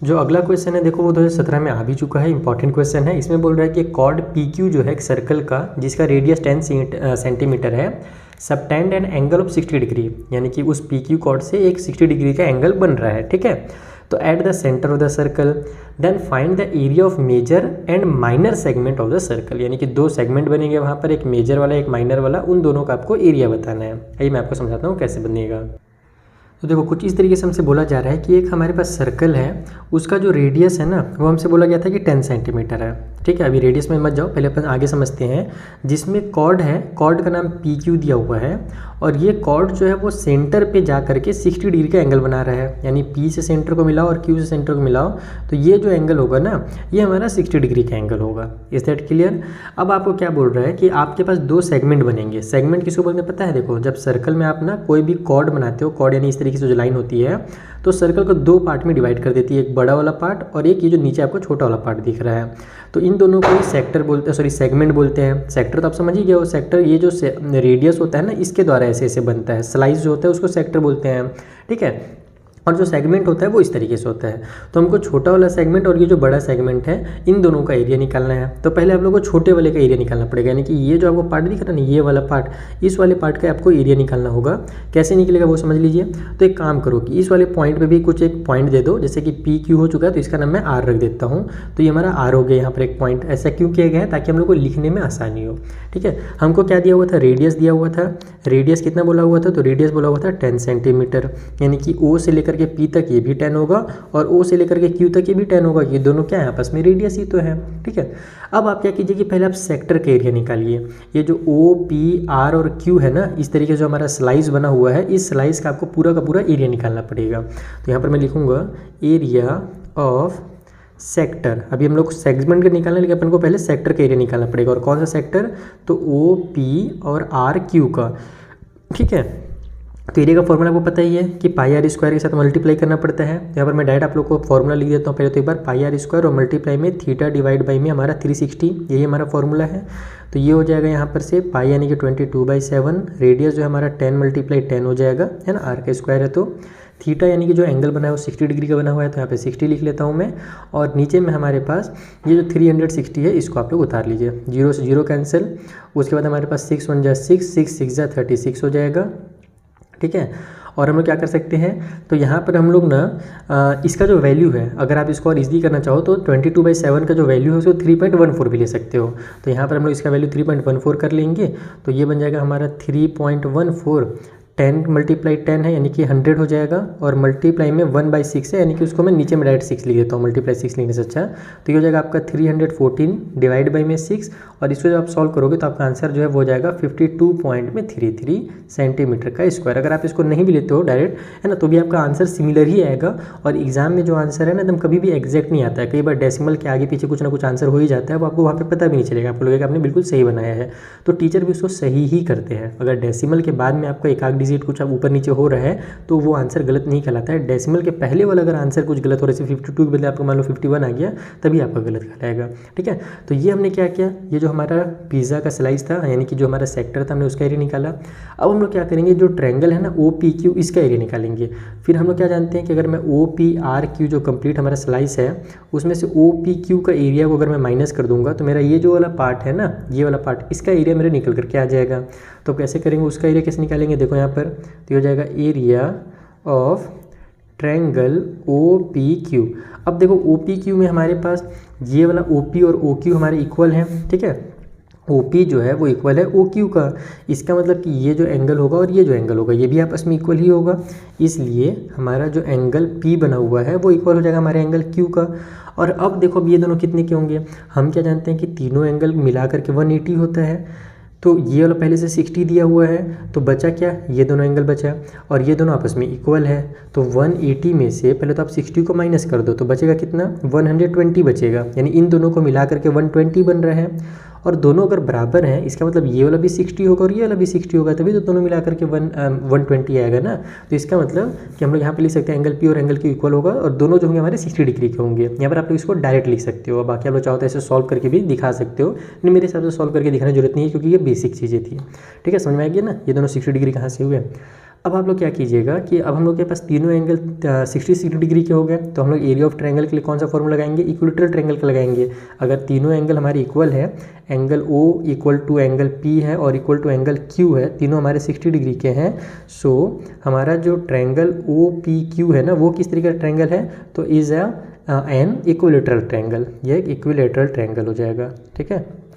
जो अगला क्वेश्चन है देखो वो 2017 में आ भी चुका है, इंपॉर्टेंट क्वेश्चन है। इसमें बोल रहा है कि कॉर्ड PQ जो है एक सर्कल का जिसका रेडियस 10 सेंटीमीटर है, subtend an angle of 60 degree, यानी कि उस PQ कॉर्ड से एक 60 डिग्री का एंगल बन रहा है, ठीक है। तो at the centre of the circle then find the area of major and minor segment of the circle, यानी कि 2 सेगमेंट बनेंगे वहाँ पर, एक मेजर वाला एक माइनर वाला, उन दोनों का आपको एरिया बताना है। आइए मैं आपको समझाता हूँ कैसे बनेगा। तो देखो कुछ इस तरीके से हमसे बोला जा रहा है कि एक हमारे पास सर्कल है, उसका जो रेडियस है ना वो हमसे बोला गया था कि 10 सेंटीमीटर है, ठीक है। अभी रेडियस में मत जाओ, पहले अपन आगे समझते हैं। जिसमें कॉर्ड है, कॉर्ड का नाम PQ दिया हुआ है, और ये कॉर्ड जो है वो सेंटर पे जा करके 60 डिग्री का एंगल बना रहा है, यानी P से सेंटर को मिलाओ और Q से सेंटर को मिलाओ, तो ये जो एंगल होगा ना ये हमारा 60 डिग्री का एंगल होगा। Is that clear. अब आपको क्या बोल रहा है कि आपके पास 2 सेगमेंट बनेंगे। सेगमेंट किसको बोलते हैं पता है, देखो जब सर्कल में आप ना कोई भी कॉर्ड बनाते हो, कॉर्ड यानी इस तरीके से जो लाइन होती है, तो सर्कल को 2 पार्ट में डिवाइड कर देती है, एक बड़ा वाला पार्ट और एक ये जो नीचे आपको छोटा वाला पार्ट दिख रहा है। तो इन दोनों को ही सेक्टर बोलते हैं, सॉरी सेगमेंट बोलते हैं। सेक्टर तो आप समझ ही गए हो, सेक्टर ये जो रेडियस होता है ना इसके द्वारा ऐसे ऐसे बनता है, स्लाइस जो होता है उसको सेक्टर बोलते हैं, ठीक है। और जो सेगमेंट होता है वो इस तरीके से होता है। तो हमको छोटा वाला सेगमेंट और ये जो बड़ा सेगमेंट है इन दोनों का एरिया निकालना है। तो पहले आप लोगों को छोटे वाले का एरिया निकालना पड़ेगा, यानी कि ये जो आपको पार्ट दिख रहा है ना, ये वाला पार्ट, इस वाले पार्ट का आपको एरिया निकालना होगा। कैसे निकलेगा वो समझ लीजिए। तो एक काम करो कि इस वाले पॉइंट पे भी कुछ एक पॉइंट दे दो, जैसे कि PQ हो चुका है तो इसका नाम मैं R रख देता हूँ। तो ये हमारा R हो गया यहाँ पर एक पॉइंट। ऐसा क्यों किया गया है, ताकि हम लोग को लिखने में आसानी हो, ठीक है। हमको क्या दिया हुआ था, रेडियस दिया हुआ था। रेडियस कितना बोला हुआ था, तो रेडियस बोला हुआ था 10 सेंटीमीटर, यानी कि O से लेकर के P तक ये भी 10 होगा और O से लेकर के Q तक ये भी 10 होगा। ये दोनों क्या है, आपस में रेडियस ही तो है, ठीक है। अब आप क्या कीजिए कि पहले आप सेक्टर का एरिया निकालिए। ये जो O, P, R और Q है ना, इस तरीके से जो हमारा स्लाइस बना हुआ है, इस स्लाइस का आपको पूरा का पूरा एरिया निकालना पड़ेगा। तो यहाँ पर मैं लिखूँगा एरिया ऑफ सेक्टर। अभी हम लोग सेगमेंट का निकालना, लेकिन अपन को पहले सेक्टर का एरिया निकालना पड़ेगा। और कौन सा सेक्टर, तो O, P और R, Q का, ठीक है। तो एरिया का फॉर्मूला आपको पता ही है कि पाई आर स्क्वायर के साथ मल्टीप्लाई करना पड़ता है। यहाँ पर मैं डायरेक्ट आप लोग को फॉर्मूला लिख देता हूँ। पहले तो एक बार पाई आर स्क्वायर और मल्टीप्लाई में थीटा डिवाइड बाई में हमारा 360, यही हमारा फॉर्मूला है। तो ये हो जाएगा यहाँ पर से पाई यानी कि 22/7, रेडियस जो है हमारा 10 × 10 हो जाएगा, है ना, आर का स्क्वायर है तो थीटा यानी कि जो एंगल बना है वो 60 डिग्री का बना हुआ है, तो यहाँ पे 60 लिख लेता हूँ मैं। और नीचे में हमारे पास ये जो 360 है इसको आप लोग उतार लीजिए, 0 से 0 कैंसिल। उसके बाद हमारे पास 6 1 जा 6, 6 6 जा 36 हो जाएगा, ठीक है। और हम लोग क्या कर सकते हैं, तो यहाँ पर हम लोग ना इसका जो वैल्यू है, अगर आप इसको और ईजी करना चाहो तो 22/7 का जो वैल्यू है उसको 3.14 भी ले सकते हो। तो यहाँ पर हम लोग इसका वैल्यू 3.14 कर लेंगे, तो ये बन जाएगा हमारा 3.14। 10 × 10 है यानी कि 100 हो जाएगा, और मल्टीप्लाई में 1/6 है यानी कि उसको मैं नीचे में डायरेक्ट 6 लिख देता हूँ, मल्टीप्लाई 6 लिखने से अच्छा। तो ये हो जाएगा आपका 314 डिवाइड बाई में 6, और इसको जब आप सॉल्व करोगे तो आपका आंसर जो है वो हो जाएगा 52.33 सेंटीमीटर का स्क्वायर। अगर आप इसको नहीं भी लेते हो डायरेक्ट, है ना, तो भी आपका आंसर सिमिलर ही आएगा। और एग्जाम में जो आंसर है ना एकदम कभी भी एग्जैक्ट नहीं आता है, कई बार डेसिमल के आगे पीछे कुछ ना कुछ आंसर हो ही जाता है, वो आपको वहाँ पे पता भी नहीं चलेगा, आपको लगेगा आपने बिल्कुल सही बनाया है। तो टीचर भी उसको सही ही करते हैं। अगर डेसिमल के बाद में आपका एक आध डिजिट कुछ आप ऊपर नीचे हो रहा है तो वो आंसर गलत नहीं कहलाता है। डेसिमल के पहले वाला अगर आंसर कुछ गलत हो रहा है, 52 के बदले आपको मान लो 51 आ गया, तभी आपका गलत कहलाएगा, ठीक है। तो ये हमने क्या किया, ये जो हमारा पिज़्ज़ा का स्लाइस था यानी कि जो हमारा सेक्टर था हमने उसका एरिया निकाला। अब हम लोग क्या करेंगे, जो ट्रायंगल है ना OPQ इसका एरिया निकालेंगे। फिर हम लोग क्या जानते हैं कि अगर मैं OPRQ जो कंप्लीट हमारा स्लाइस है उसमें से OPQ का एरिया को अगर मैं माइनस कर दूंगा तो मेरा ये जो वाला पार्ट है ना, ये वाला पार्ट, इसका एरिया मेरा निकल करके आ जाएगा। तो कैसे करेंगे, उसका एरिया कैसे निकालेंगे, देखो यहाँ पर, तो हो जाएगा एरिया ऑफ ट्रायंगल OPQ। अब देखो OPQ में हमारे पास ये वाला OP और OQ हमारे इक्वल हैं, ठीक है। OP जो है वो इक्वल है OQ का, इसका मतलब कि ये जो एंगल होगा और ये जो एंगल होगा ये भी आपस में इक्वल ही होगा, इसलिए हमारा जो एंगल P बना हुआ है वो इक्वल हो जाएगा हमारे एंगल Q का। और अब देखो अब ये दोनों कितने के होंगे, हम क्या जानते हैं कि तीनों एंगल मिला करके 180 होता है। तो ये वाला पहले से 60 दिया हुआ है, तो बचा क्या, ये दोनों एंगल बचा, और ये दोनों आपस में इक्वल है। तो 180 में से पहले तो आप 60 को माइनस कर दो, तो बचेगा कितना, 120 बचेगा, यानी इन दोनों को मिला करके 120 बन रहा है। और दोनों अगर बराबर हैं इसका मतलब ये वाला भी 60 होगा और ये वाला भी 60 होगा, तभी तो दोनों मिला करके 120 आएगा ना। तो इसका मतलब कि हम लोग यहाँ पे लिख सकते हैं एंगल P और एंगल Q इक्वल होगा, और दोनों जो होंगे हमारे 60 डिग्री के होंगे। यहाँ पर आप लोग इसको डायरेक्ट लिख सकते हो, बाकी आप लोग चाहो तो ऐसे सॉल्व करके भी दिखा सकते हो, लेकिन मेरे हिसाब से सॉल्व करके दिखाने की जरूरत नहीं है क्योंकि ये बेसिक चीज़ें थी, ठीक है। समझ में आ गया ना, ये दोनों 60 डिग्री कहाँ से हुए। अब आप लोग क्या कीजिएगा कि अब हम लोग के पास तीनों एंगल 60 डिग्री के हो गए, तो हम लोग एरिया ऑफ ट्रायंगल के लिए कौन सा फॉर्मूला लगाएंगे, इक्विलेटरल ट्रायंगल का लगाएंगे। अगर तीनों एंगल हमारे इक्वल है, angle O equal to angle P है और इक्वल टू एंगल Q है, तीनों हमारे 60 डिग्री के हैं, सो हमारा जो ट्रायंगल OPQ है ना वो किस तरीके का ट्रायंगल है, तो इज़ एन इक्विलेटरल ट्रायंगल, ये एक इक्विलेटरल ट्रायंगल हो जाएगा, ठीक है।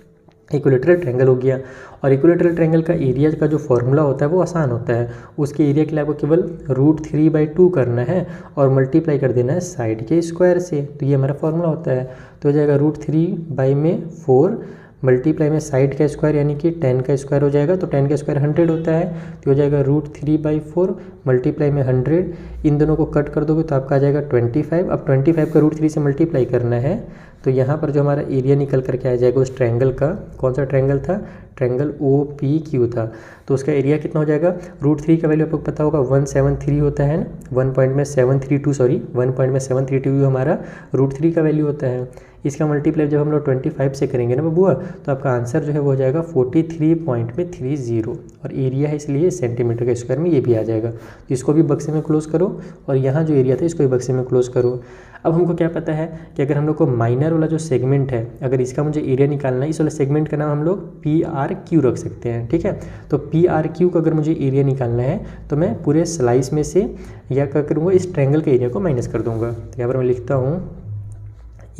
इक्विलेटरल ट्रायंगल हो गया। और इक्विलेटरल ट्रायंगल का एरिया का जो फॉर्मूला होता है वो आसान होता है, उसके एरिया के लिए आपको केवल √3/2 करना है और मल्टीप्लाई कर देना है साइड के स्क्वायर से, तो ये हमारा फॉर्मूला होता है। तो हो जाएगा √3/4 मल्टीप्लाई में साइड का स्क्वायर यानी कि 10 का स्क्वायर हो जाएगा, तो 10 का स्क्वायर 100 होता है, तो हो जाएगा √3/4 मल्टीप्लाई में 100, इन दोनों को कट कर दोगे तो आपका आ जाएगा 25। अब 25 का √3 से मल्टीप्लाई करना है, तो यहाँ पर जो हमारा एरिया निकल करके आ जाएगा उस ट्रायंगल का, कौन सा ट्रायंगल था, ट्रायंगल OPQ था, तो उसका एरिया कितना हो जाएगा, √3 का वैल्यू आपको पता होगा 173 होता है ना, 1.732 हमारा √3 का वैल्यू होता है। इसका मल्टीप्लाई जब हम लोग 25 से करेंगे ना बबुआ, तो आपका आंसर जो है वो हो जाएगा 43.30, और एरिया है इसलिए सेंटीमीटर के स्क्वायर में ये भी आ जाएगा। तो इसको भी बक्से में क्लोज करो, और यहाँ जो एरिया था इसको भी बक्से में क्लोज करो। अब हमको क्या पता है कि अगर हम लोग को माइनर वाला जो सेगमेंट है, अगर इसका मुझे एरिया निकालना है, इस वाले सेगमेंट का नाम हम लोग PRQ रख सकते हैं, ठीक है। तो PRQ का अगर मुझे एरिया निकालना है तो मैं पूरे स्लाइस में से या क्या करूँगा, इस ट्रायंगल के एरिया को माइनस कर दूंगा। तो यहाँ पर मैं लिखता हूँ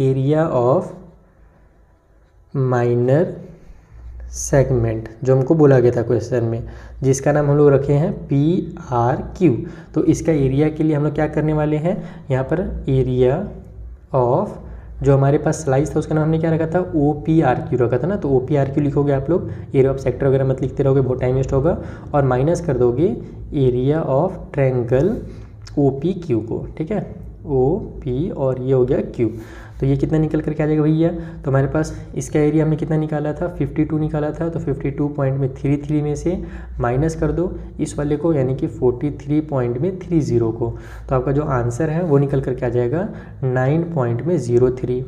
एरिया ऑफ माइनर सेगमेंट, जो हमको बोला गया था क्वेश्चन में, जिसका नाम हम लोग रखे हैं PRQ। तो इसका एरिया के लिए हम लोग क्या करने वाले हैं, यहाँ पर एरिया ऑफ जो हमारे पास स्लाइस था उसका नाम हमने क्या रखा था, OPRQ रखा था ना, तो OPRQ लिखोगे आप लोग, एरिया ऑफ सेक्टर वगैरह मत लिखते रहोगे, बहुत टाइम वेस्ट होगा, और माइनस कर दोगे एरिया ऑफ ट्रायंगल OPQ को, ठीक है, OP और ये हो गया Q। तो ये कितना निकल करके आ जाएगा भैया, तो हमारे पास इसका एरिया हमने कितना निकाला था, 52 निकाला था, तो 52.33 में से माइनस कर दो इस वाले को, यानी कि 43.30 को, तो आपका जो आंसर है वो निकल करके आ जाएगा 9.03,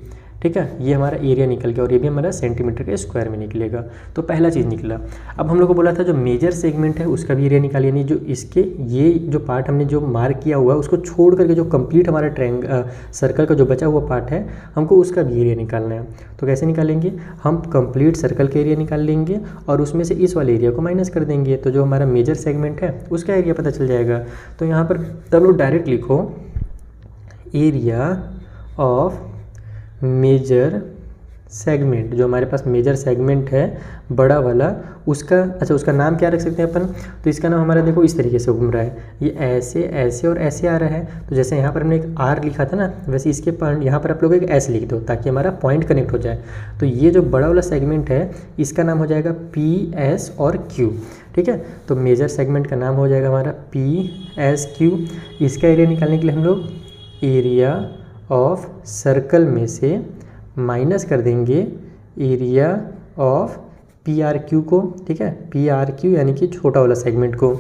ठीक है, ये हमारा एरिया निकल गया और ये भी हमारा सेंटीमीटर के स्क्वायर में निकलेगा। तो पहला चीज़ निकला। अब हम लोग को बोला था जो मेजर सेगमेंट है उसका भी एरिया निकालिए, यानी जो इसके ये जो पार्ट हमने जो मार्क किया हुआ है उसको छोड़ करके जो कंप्लीट हमारा सर्कल का जो बचा हुआ पार्ट है हमको उसका भी एरिया निकालना है। तो कैसे निकालेंगे, हम कंप्लीट सर्कल का एरिया निकाल लेंगे और उसमें से इस वाले एरिया को माइनस कर देंगे, तो जो हमारा मेजर सेगमेंट है उसका एरिया पता चल जाएगा। तो यहाँ पर तब लोग डायरेक्ट लिखो एरिया ऑफ मेजर सेगमेंट, जो हमारे पास मेजर सेगमेंट है बड़ा वाला उसका, अच्छा उसका नाम क्या रख सकते हैं अपन, तो इसका नाम हमारा देखो इस तरीके से घूम रहा है, ये ऐसे ऐसे और ऐसे आ रहा है। तो जैसे यहाँ पर हमने एक आर लिखा था ना, वैसे इसके पॉइंट यहाँ पर आप लोग एक एस लिख दो ताकि हमारा पॉइंट कनेक्ट हो जाए। तो ये जो बड़ा वाला सेगमेंट है इसका नाम हो जाएगा पी एस और क्यू, ठीक है। तो मेजर सेगमेंट का नाम हो जाएगा हमारा पी एस क्यू। इसका एरिया निकालने के लिए हम लोग एरिया ऑफ सर्कल में से माइनस कर देंगे area of P R Q को, ठीक है, पी आर क्यू यानी कि छोटा वाला सेगमेंट को।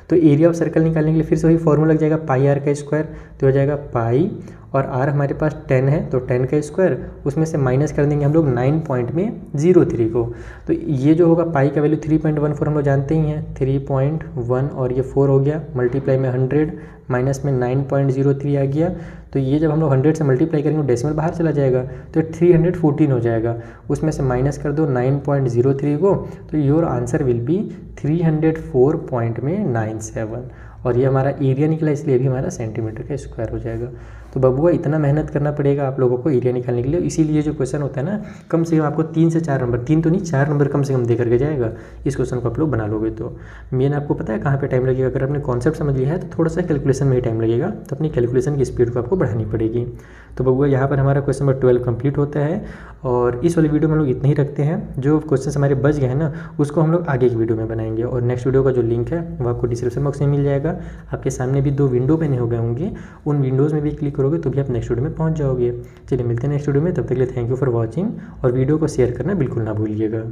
तो एरिया ऑफ सर्कल निकालने के लिए फिर से वही फॉर्मूला लग जाएगा पाई आर का स्क्वायर, तो हो जाएगा पाई और आर हमारे पास 10 है तो 10 का स्क्वायर, उसमें से माइनस कर देंगे हम लोग 9.03 को। तो ये जो होगा पाई का वैल्यू 3.14 हम लोग जानते ही हैं, 3.1 और ये 4 हो गया, मल्टीप्लाई में 100 माइनस में 9.03 आ गया। तो ये जब हम लोग 100 से मल्टीप्लाई करेंगे डेसिमल बाहर चला जाएगा तो 314 हो जाएगा, उसमें से माइनस कर दो 9.03 को, तो योर आंसर विल बी 304.97 और ये हमारा एरिया निकला, इसलिए भी हमारा सेंटीमीटर का स्क्वायर हो जाएगा। तो बबुआ इतना मेहनत करना पड़ेगा आप लोगों को एरिया निकालने के लिए, इसीलिए जो क्वेश्चन होता है ना कम से कम आपको 3 से 4 नंबर, 3 तो नहीं 4 नंबर कम से कम दे करके जाएगा। इस क्वेश्चन को आप लोग बना लोगे तो मेन आपको पता है कहाँ पे टाइम लगेगा, अगर आपने कॉन्सेप्ट समझ लिया है तो थोड़ा सा कैलकुलेशन में ही टाइम लगेगा, तो अपनी कैलकुलेशन की स्पीड को आपको बढ़ानी पड़ेगी। तो बबुआ यहाँ पर हमारा क्वेश्चन नंबर 12 कंप्लीट होता है और इस वाली वीडियो में हम लोग इतना ही रखते हैं। जो क्वेश्चन हमारे बच गए हैं ना उसको हम लोग आगे की वीडियो में बनाएंगे और नेक्स्ट वीडियो का जो लिंक है वो आपको डिस्क्रिप्शन बॉक्स में मिल जाएगा। आपके सामने भी 2 विंडो बने हो गए होंगे, उन विंडोज़ में भी क्लिक करोगे तो भी आप नेक्स्ट वीडियो में पहुंच जाओगे। चलिए मिलते हैं नेक्स्ट वीडियो में, तब तक के लिए थैंक यू फॉर वॉचिंग और वीडियो को शेयर करना बिल्कुल ना भूलिएगा।